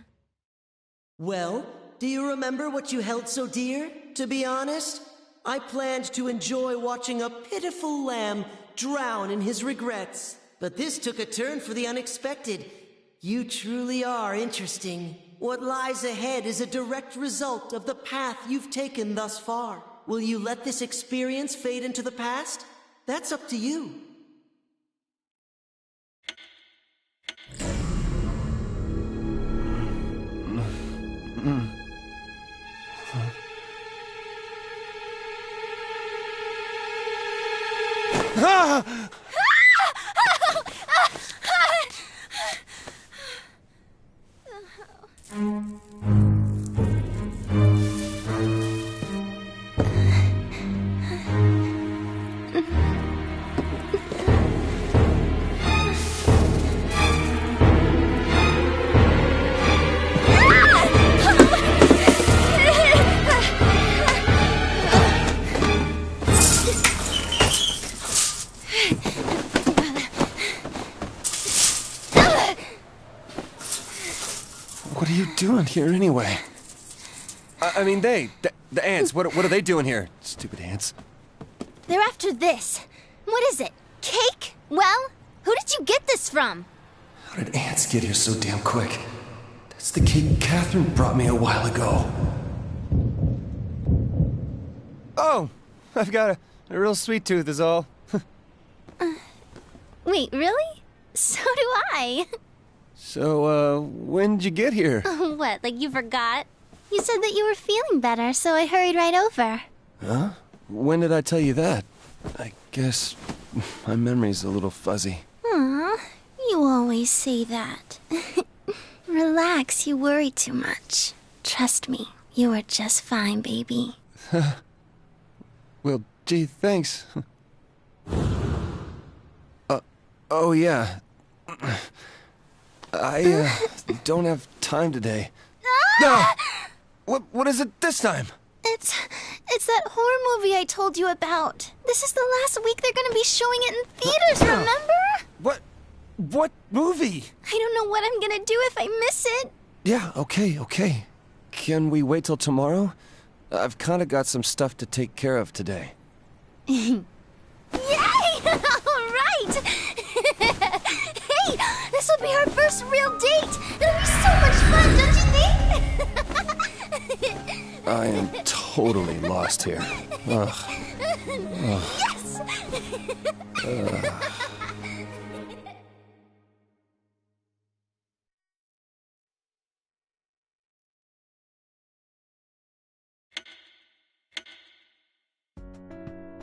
Speaker 15: Well, do you remember what you held so dear? To be honest, I planned to enjoy watching a pitiful lamb drown in his regrets. But this took a turn for the unexpected. You truly are interesting. What lies ahead is a direct result of the path you've taken thus far. Will you let this experience fade into the past? That's up to you.
Speaker 21: Ah! What are you doing here anyway? I mean, the ants, what are they doing here? Stupid ants.
Speaker 18: They're after this. What is it? Cake? Well, who did you get this from?
Speaker 21: How did ants get here so damn quick? That's the cake Catherine brought me a while ago. Oh, I've got a real sweet tooth is all.
Speaker 18: Wait, really? So do I.
Speaker 21: So, when'd you get here?
Speaker 18: What, like you forgot? You said that you were feeling better, so I hurried right over.
Speaker 21: Huh? When did I tell you that? I guess my memory's a little fuzzy.
Speaker 18: Aw, you always say that. Relax, you worry too much. Trust me, you are just fine, baby.
Speaker 21: Well, gee, thanks. Oh yeah. I don't have time today. No! What is it this time?
Speaker 18: It's that horror movie I told you about. This is the last week they're gonna be showing it in theaters, remember?
Speaker 21: What movie?
Speaker 18: I don't know what I'm gonna do if I miss it.
Speaker 21: Yeah, okay. Can we wait till tomorrow? I've kinda got some stuff to take care of today.
Speaker 18: Yay! Alright! Hey, this will be our first real date! It'll be so much fun, don't you think?
Speaker 21: I am totally lost here. Ugh.
Speaker 18: Yes!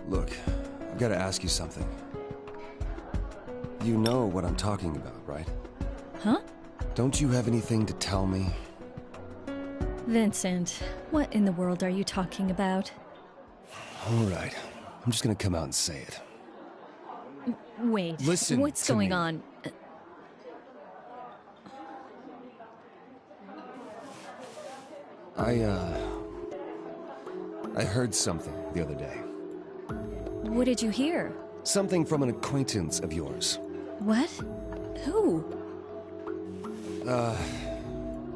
Speaker 1: Look, I've got to ask you something. You know what I'm talking about, right?
Speaker 12: Huh?
Speaker 1: Don't you have anything to tell me?
Speaker 12: Vincent, what in the world are you talking about?
Speaker 1: All right. I'm just gonna come out and say it.
Speaker 12: Wait,
Speaker 1: Listen
Speaker 12: what's
Speaker 1: to
Speaker 12: going
Speaker 1: me.
Speaker 12: on?
Speaker 1: I heard something the other day.
Speaker 12: What did you hear?
Speaker 1: Something from an acquaintance of yours.
Speaker 12: What? Who?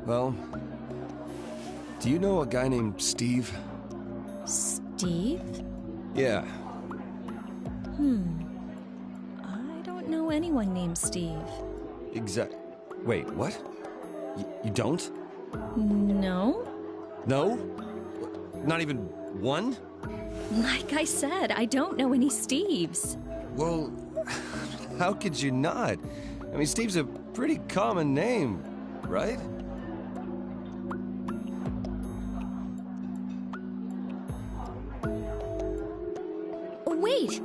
Speaker 1: Well, do you know a guy named Steve?
Speaker 12: Steve?
Speaker 1: Yeah.
Speaker 12: I don't know anyone named Steve.
Speaker 1: Wait, what? You don't?
Speaker 12: No?
Speaker 1: No? Not even one?
Speaker 12: Like I said, I don't know any Steves.
Speaker 1: Well, how could you not? I mean, Steve's a pretty common name, right?
Speaker 12: Wait!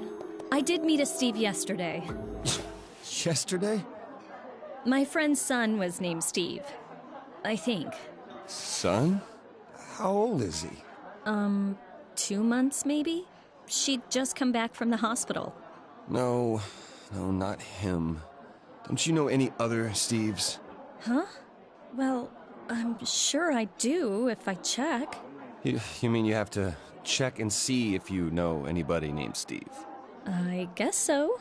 Speaker 12: I did meet a Steve yesterday.
Speaker 1: Yesterday?
Speaker 12: My friend's son was named Steve. I think.
Speaker 1: Son? How old is he?
Speaker 12: 2 months maybe? She'd just come back from the hospital.
Speaker 1: No, not him. Don't you know any other Steves?
Speaker 12: Huh? Well, I'm sure I do if I check.
Speaker 1: You mean you have to check and see if you know anybody named Steve?
Speaker 12: I guess so.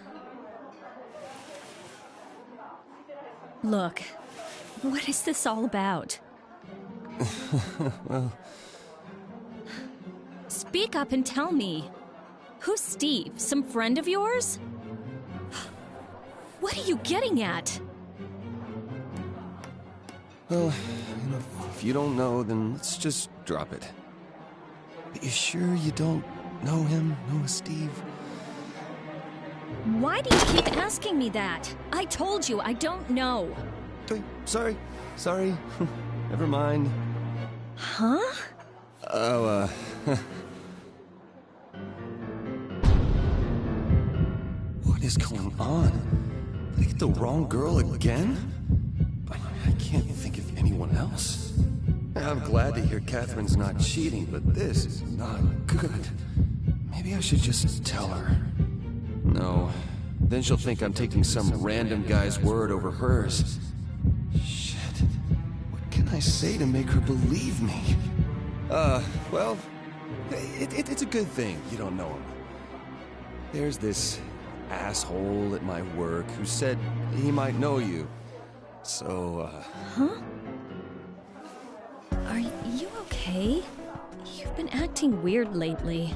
Speaker 12: Look, what is this all about?
Speaker 1: Well,
Speaker 12: Speak up and tell me. Who's Steve? Some friend of yours? What are you getting at?
Speaker 1: well, if you don't know, then let's just drop it. But you sure you don't know him, know Steve?
Speaker 12: Why do you keep asking me that? I told you I don't know.
Speaker 1: Okay, sorry. Never mind.
Speaker 12: Huh?
Speaker 1: Oh, What is going on? Did I get the wrong girl again? I can't think of anyone else. I'm glad to hear Catherine's not cheating, but this is not good. Maybe I should just tell her. No. Then she'll think I'm taking some random guy's word over hers. Shit. What can I say to make her believe me? Well, it's a good thing you don't know him. There's this asshole at my work who said he might know you. So,
Speaker 12: Huh? Are you okay? You've been acting weird lately.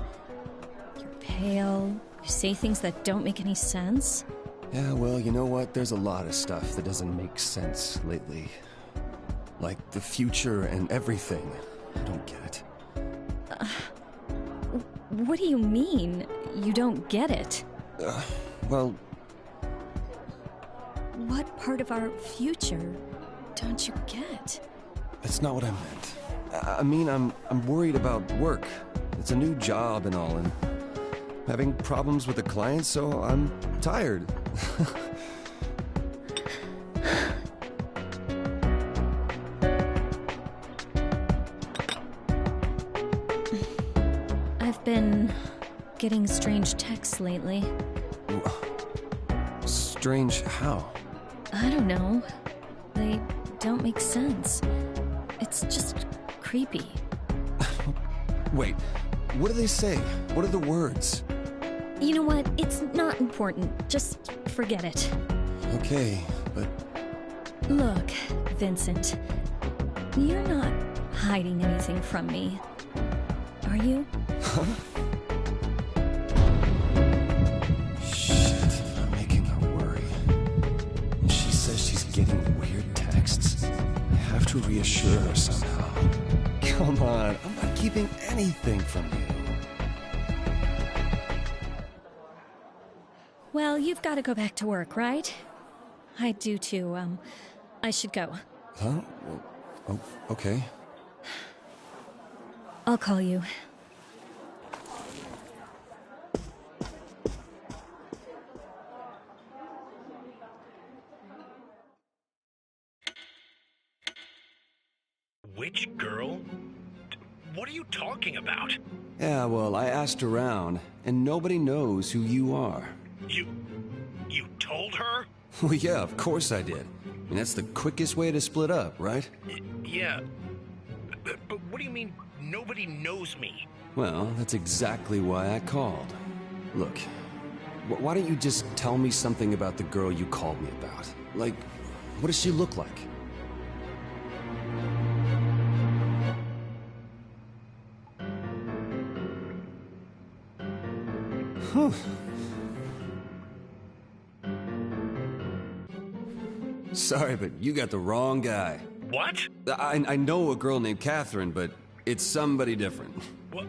Speaker 12: You're pale. You say things that don't make any sense.
Speaker 1: Yeah, well, you know what? There's a lot of stuff that doesn't make sense lately. Like the future and everything. I don't get it.
Speaker 12: What do you mean? You don't get it?
Speaker 1: Well,
Speaker 12: What part of our future don't you get?
Speaker 1: that's not what I meant. I mean, I'm worried about work. It's a new job and all, and having problems with the clients, so I'm tired.
Speaker 12: I've been getting strange texts lately.
Speaker 1: Strange how?
Speaker 12: I don't know. They don't make sense. It's just creepy.
Speaker 1: Wait, what do they say? What are the words?
Speaker 12: You know what? It's not important. Just forget it.
Speaker 1: Okay, but
Speaker 12: Look, Vincent, you're not hiding anything from me, are you?
Speaker 1: Huh? Shit, I'm making her worry. When she says she's getting weird texts, I have to reassure her somehow. Come on, I'm not keeping anything from you.
Speaker 12: Well, you've got to go back to work, right? I do too. I should go.
Speaker 1: Huh? Oh, okay.
Speaker 12: I'll call you.
Speaker 5: Which
Speaker 16: Which girl? What are you talking about?
Speaker 1: Yeah, well, I asked around, and nobody knows who you are.
Speaker 16: You told her?
Speaker 1: Well, yeah, of course I did. I mean, that's the quickest way to split up, right?
Speaker 16: Yeah. But what do you mean, nobody knows me?
Speaker 1: Well, that's exactly why I called. Look, why don't you just tell me something about the girl you called me about? Like, what does she look like? Whew. Sorry, but you got the wrong guy.
Speaker 16: What?
Speaker 1: I know a girl named Catherine, but it's somebody different.
Speaker 16: What?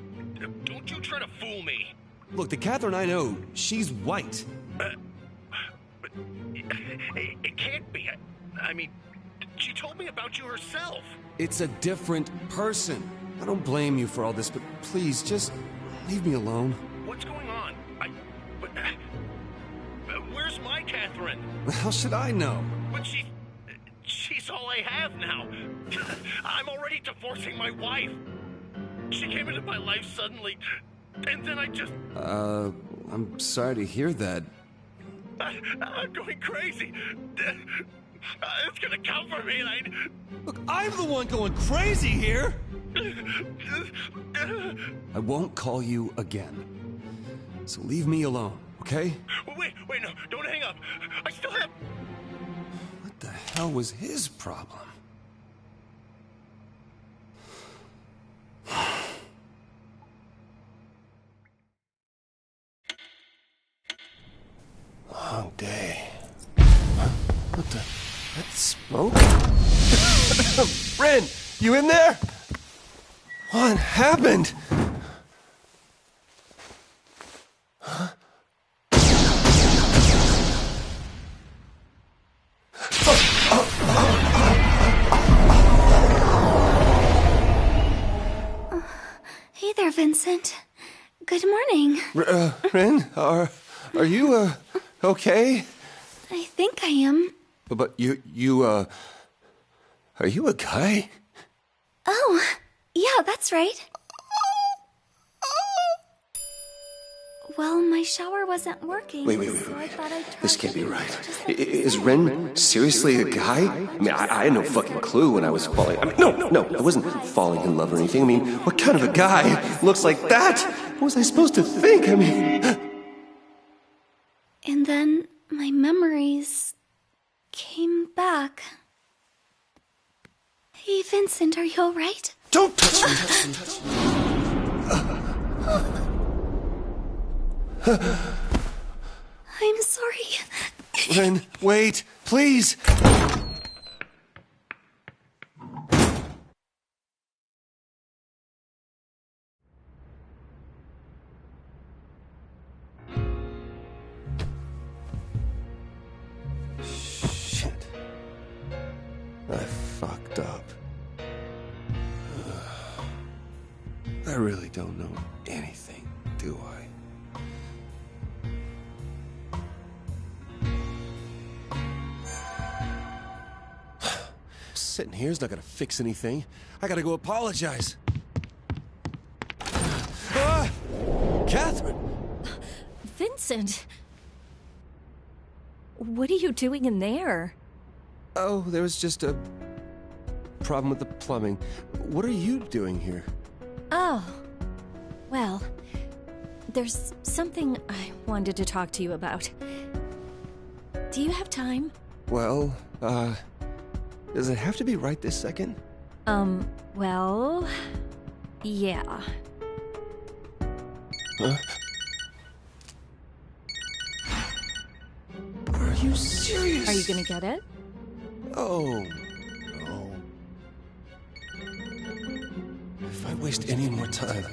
Speaker 16: Don't you try to fool me.
Speaker 1: Look, the Catherine I know, she's white.
Speaker 16: But it can't be. I mean, she told me about you herself.
Speaker 1: It's a different person. I don't blame you for all this, but please, just leave me alone.
Speaker 16: What's going on? Where's my Catherine?
Speaker 1: How should I know?
Speaker 16: But she's all I have now. I'm already divorcing my wife. She came into my life suddenly, and then I just...
Speaker 1: I'm sorry to hear that.
Speaker 16: I'm going crazy. It's gonna come for me, and
Speaker 1: Look, I'm the one going crazy here! I won't call you again. So leave me alone, okay?
Speaker 16: Wait, no, don't hang up. I still have...
Speaker 1: What the hell was his problem? Long day. What the... That smoke? Ren, you in there? What happened? Huh?
Speaker 6: Hey there, Vincent. Good morning.
Speaker 1: Ren, are you, okay?
Speaker 6: I think I am.
Speaker 1: But are you a guy?
Speaker 6: Oh, yeah, that's right. Well, my shower wasn't working.
Speaker 1: Wait.
Speaker 6: So I thought I'd try
Speaker 1: This can't be
Speaker 6: to
Speaker 1: right. Is Ren seriously a guy? I mean, I had no fucking clue when I was falling. I mean, no, I wasn't falling in love or anything. I mean, what kind of a guy looks like that? What was I supposed to think? I mean...
Speaker 6: And then my memories came back. Hey, Vincent, are you alright?
Speaker 1: Don't touch me!
Speaker 6: I'm sorry.
Speaker 1: Ren, wait, please! Shit. I fucked up. I really don't know anything, do I? Sitting here is not gonna fix anything. I gotta go apologize. Catherine!
Speaker 12: Vincent! What are you doing in there?
Speaker 1: Oh, there was just a problem with the plumbing. What are you doing here?
Speaker 12: Oh. Well, there's something I wanted to talk to you about. Do you have time?
Speaker 1: Well, does it have to be right this second?
Speaker 12: Well... yeah.
Speaker 1: Huh? Are you serious?
Speaker 12: Are you gonna get it?
Speaker 1: Oh, no. If I waste any more time,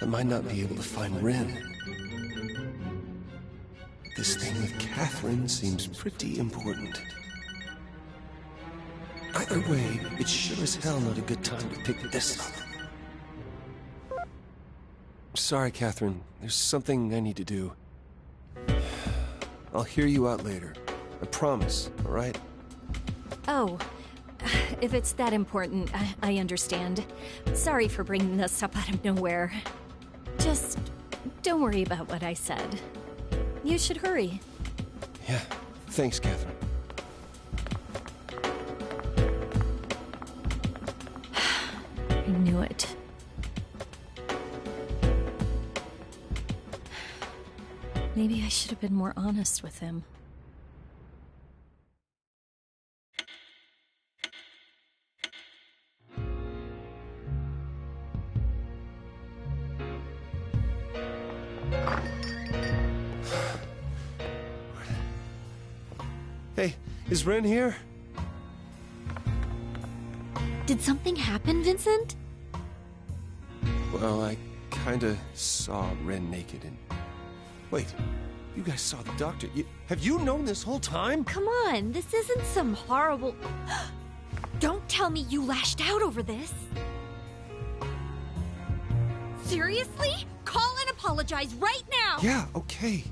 Speaker 1: I might not be able to find Ren. This thing with Catherine seems pretty important. Either way, it's sure as hell not a good time to pick this up. Sorry, Catherine. There's something I need to do. I'll hear you out later. I promise, all right?
Speaker 12: Oh, if it's that important, I understand. Sorry for bringing this up out of nowhere. Just don't worry about what I said. You should hurry.
Speaker 1: Yeah, thanks, Catherine.
Speaker 12: I knew it. Maybe I should have been more honest with him.
Speaker 1: Hey, is Ren here?
Speaker 6: Did something happen, Vincent?
Speaker 1: Well, I kinda saw Ren naked and... Wait, you guys saw the doctor. Have you known this whole time?
Speaker 6: Come on, this isn't some horrible... Don't tell me you lashed out over this. Seriously? Call and apologize right now!
Speaker 1: Yeah, okay.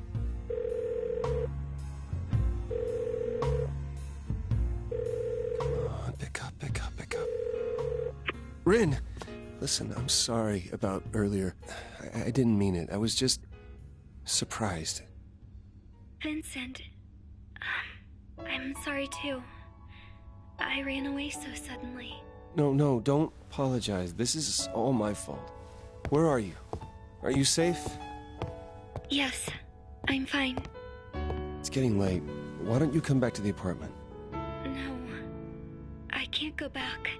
Speaker 1: Come on, pick up. Rin, listen, I'm sorry about earlier. I didn't mean it. I was just surprised.
Speaker 6: Vincent, I'm sorry too. I ran away so suddenly.
Speaker 1: No, don't apologize. This is all my fault. Where are you? Are you safe?
Speaker 6: Yes, I'm fine.
Speaker 1: It's getting late. Why don't you come back to the apartment?
Speaker 6: No, I can't go back.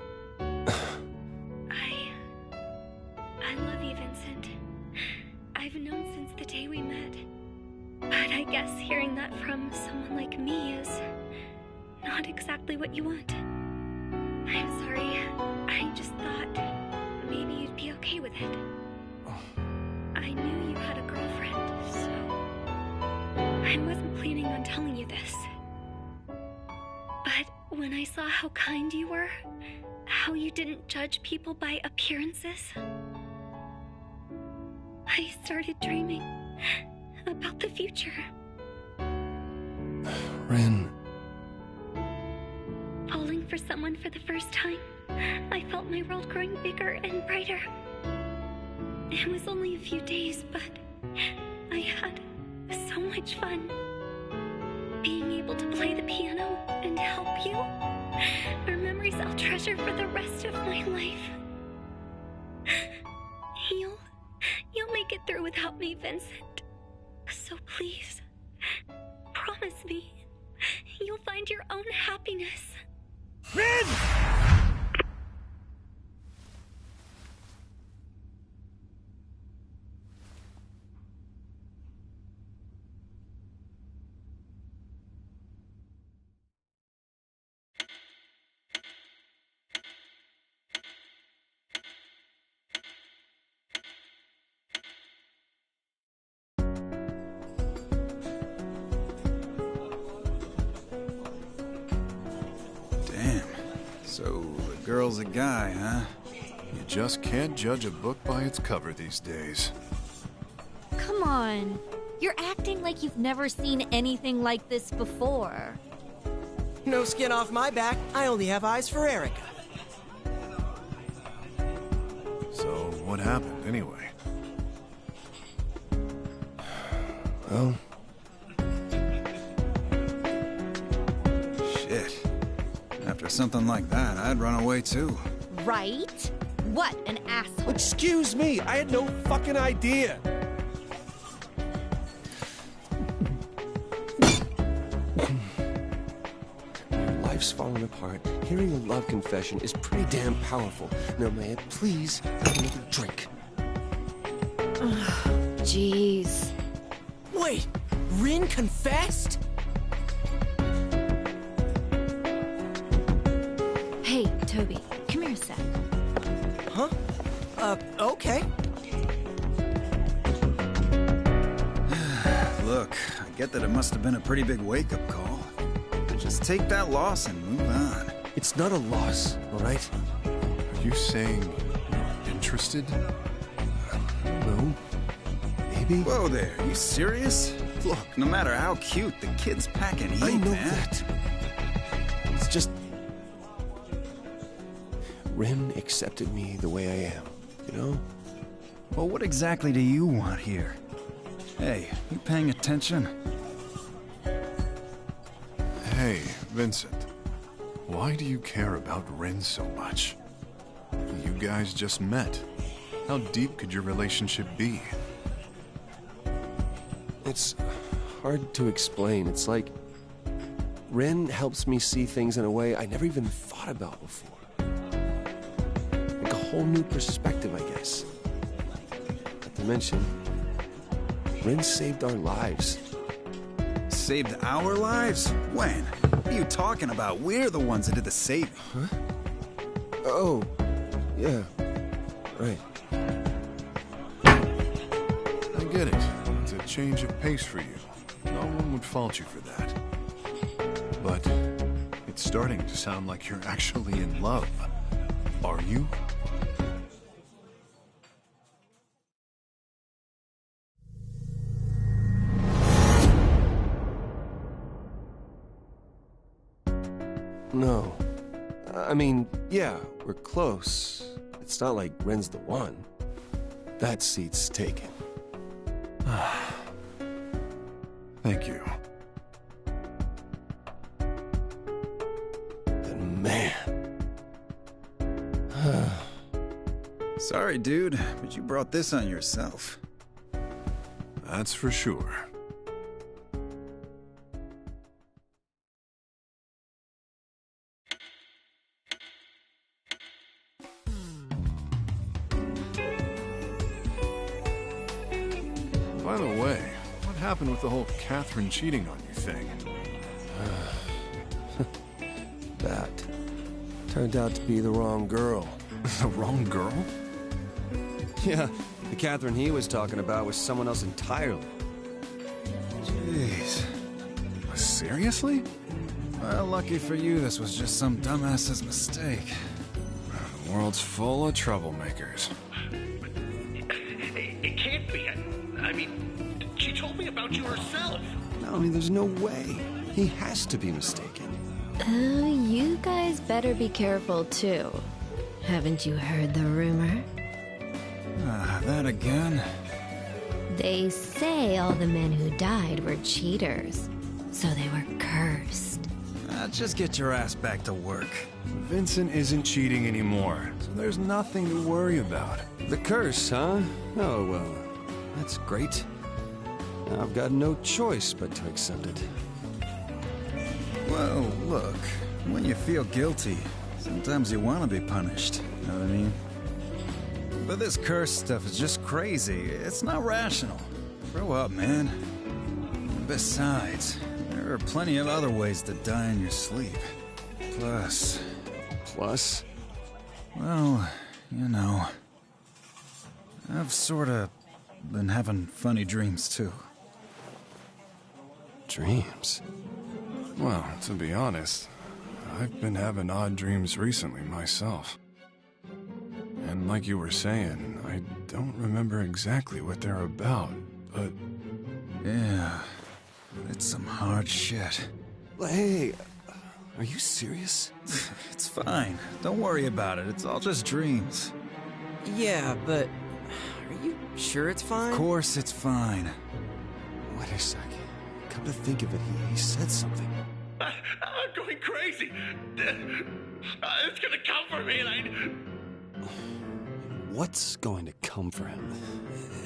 Speaker 6: I love you, Vincent. I've known since the day we met. But I guess hearing that from someone like me is not exactly what you want. I'm sorry. I just thought maybe you'd be okay with it. I knew you had a girlfriend, so I wasn't planning on telling you this. But when I saw how kind you were, how you didn't judge people by appearances, I started dreaming about the future.
Speaker 1: Ren.
Speaker 6: Falling for someone for the first time, I felt my world growing bigger and brighter. It was only a few days, but I had so much fun. Being able to play the piano and help you are memories I'll treasure for the rest of my life. You'll make it through without me, Vincent. So please, promise me, you'll find your own happiness.
Speaker 1: Ren!
Speaker 4: So, the girl's a guy, huh?
Speaker 2: You just can't judge a book by its cover these days.
Speaker 6: Come on. You're acting like you've never seen anything like this before.
Speaker 11: No skin off my back. I only have eyes for Erica.
Speaker 2: So, what happened anyway?
Speaker 1: Well...
Speaker 4: Shit. After something like that, I'd run away too.
Speaker 6: Right? What an asshole.
Speaker 1: Excuse me, I had no fucking idea. Your life's falling apart. Hearing a love confession is pretty damn powerful. Now, may I please have another drink?
Speaker 6: Jeez.
Speaker 11: Wait, Rin confessed?
Speaker 6: Hey, Toby, come here a sec.
Speaker 11: Huh? Okay.
Speaker 4: Look, I get that it must have been a pretty big wake-up call. But just take that loss and move on.
Speaker 1: It's not a loss, all right?
Speaker 2: Are you saying you're interested?
Speaker 1: No. Maybe?
Speaker 4: Whoa there, you serious? Look, no matter how cute, the kid's packing heat,
Speaker 1: I know
Speaker 4: man.
Speaker 1: that. It's just... Rin accepted me the way I am, you know?
Speaker 4: Well, what exactly do you want here? Hey, you paying attention?
Speaker 17: Hey, Vincent. Why do you care about Rin so much? You guys just met. How deep could your relationship be?
Speaker 1: It's hard to explain. It's like Rin helps me see things in a way I never even thought about before. Like a whole new perspective, I guess. Not to mention, Rin saved our lives.
Speaker 4: Saved our lives? When? What are you talking about? We're the ones that did the saving.
Speaker 1: Huh? Oh, yeah. Right.
Speaker 17: I get it. It's a change of pace for you. No one would fault you for that. But it's starting to sound like you're actually in love. Are you?
Speaker 1: No. I mean, yeah, we're close. It's not like Ren's the one. That seat's taken.
Speaker 17: Thank you.
Speaker 1: And man.
Speaker 4: Sorry, dude, but you brought this on yourself.
Speaker 17: That's for sure. By the way, what happened with the whole Catherine cheating on you thing?
Speaker 1: That turned out to be the wrong girl.
Speaker 17: The wrong girl?
Speaker 21: Yeah, the Catherine he was talking about was someone else entirely.
Speaker 4: Jeez.
Speaker 17: Seriously?
Speaker 4: Well, lucky for you, this was just some dumbass's mistake.
Speaker 17: The world's full of troublemakers.
Speaker 16: It can't be. I mean, she told me about you herself.
Speaker 1: No, I mean, there's no way. He has to be mistaken.
Speaker 12: You guys better be careful, too. Haven't you heard the rumor?
Speaker 4: That again?
Speaker 12: They say all the men who died were cheaters, so they were cursed.
Speaker 4: Just get your ass back to work.
Speaker 17: Vincent isn't cheating anymore, so there's nothing to worry about.
Speaker 21: The curse, huh? Oh, well, that's great. Now I've got no choice but to accept it.
Speaker 4: Well, look, when you feel guilty, sometimes you want to be punished, you know what I mean? But this curse stuff is just crazy. It's not rational. Grow up, man. Besides, there are plenty of other ways to die in your sleep. Plus? Well, you know, I've sorta been having funny dreams, too.
Speaker 1: Dreams?
Speaker 17: Well, to be honest, I've been having odd dreams recently myself. And like you were saying, I don't remember exactly what they're about, but...
Speaker 4: Yeah, it's some hard shit.
Speaker 1: Hey, are you serious?
Speaker 4: It's fine. Don't worry about it. It's all just dreams.
Speaker 11: Yeah, but are you sure it's fine?
Speaker 4: Of course it's fine.
Speaker 1: Wait a second. Come to think of it, he said something.
Speaker 16: I'm going crazy. It's gonna come for me, and I...
Speaker 1: What's going to come for him?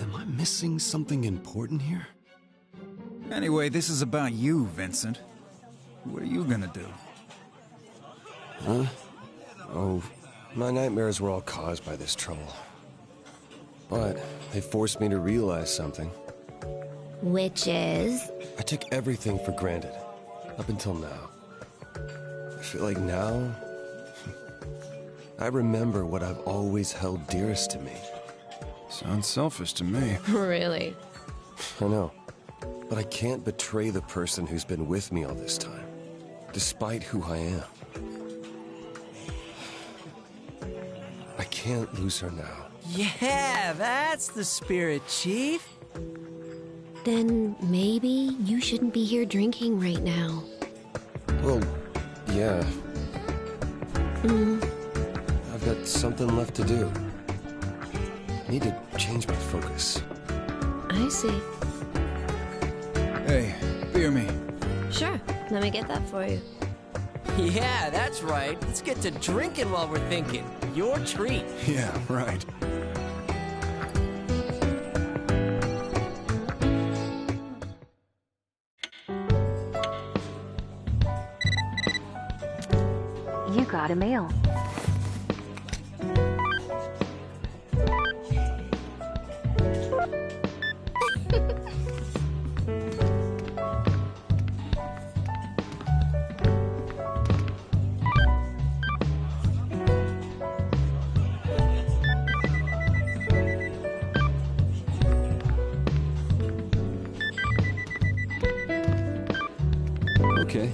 Speaker 1: Am I missing something important here?
Speaker 4: Anyway, this is about you, Vincent. What are you gonna do?
Speaker 1: Huh? Oh, my nightmares were all caused by this trouble. But they forced me to realize something.
Speaker 12: Which is?
Speaker 1: I took everything for granted, up until now. I feel like now, I remember what I've always held dearest to me.
Speaker 17: Sounds selfish to me.
Speaker 12: Really?
Speaker 1: I know. But I can't betray the person who's been with me all this time, despite who I am. I can't lose her now.
Speaker 11: Yeah, that's the spirit, Chief.
Speaker 12: Then maybe you shouldn't be here drinking right now.
Speaker 1: Well, yeah. I've got something left to do. I need to change my focus.
Speaker 7: I see.
Speaker 4: Hey, beer me.
Speaker 7: Sure, let me get that for you.
Speaker 11: Yeah, that's right. Let's get to drinking while we're thinking. Your treat.
Speaker 17: Yeah, right.
Speaker 8: You got a mail.
Speaker 1: Okay.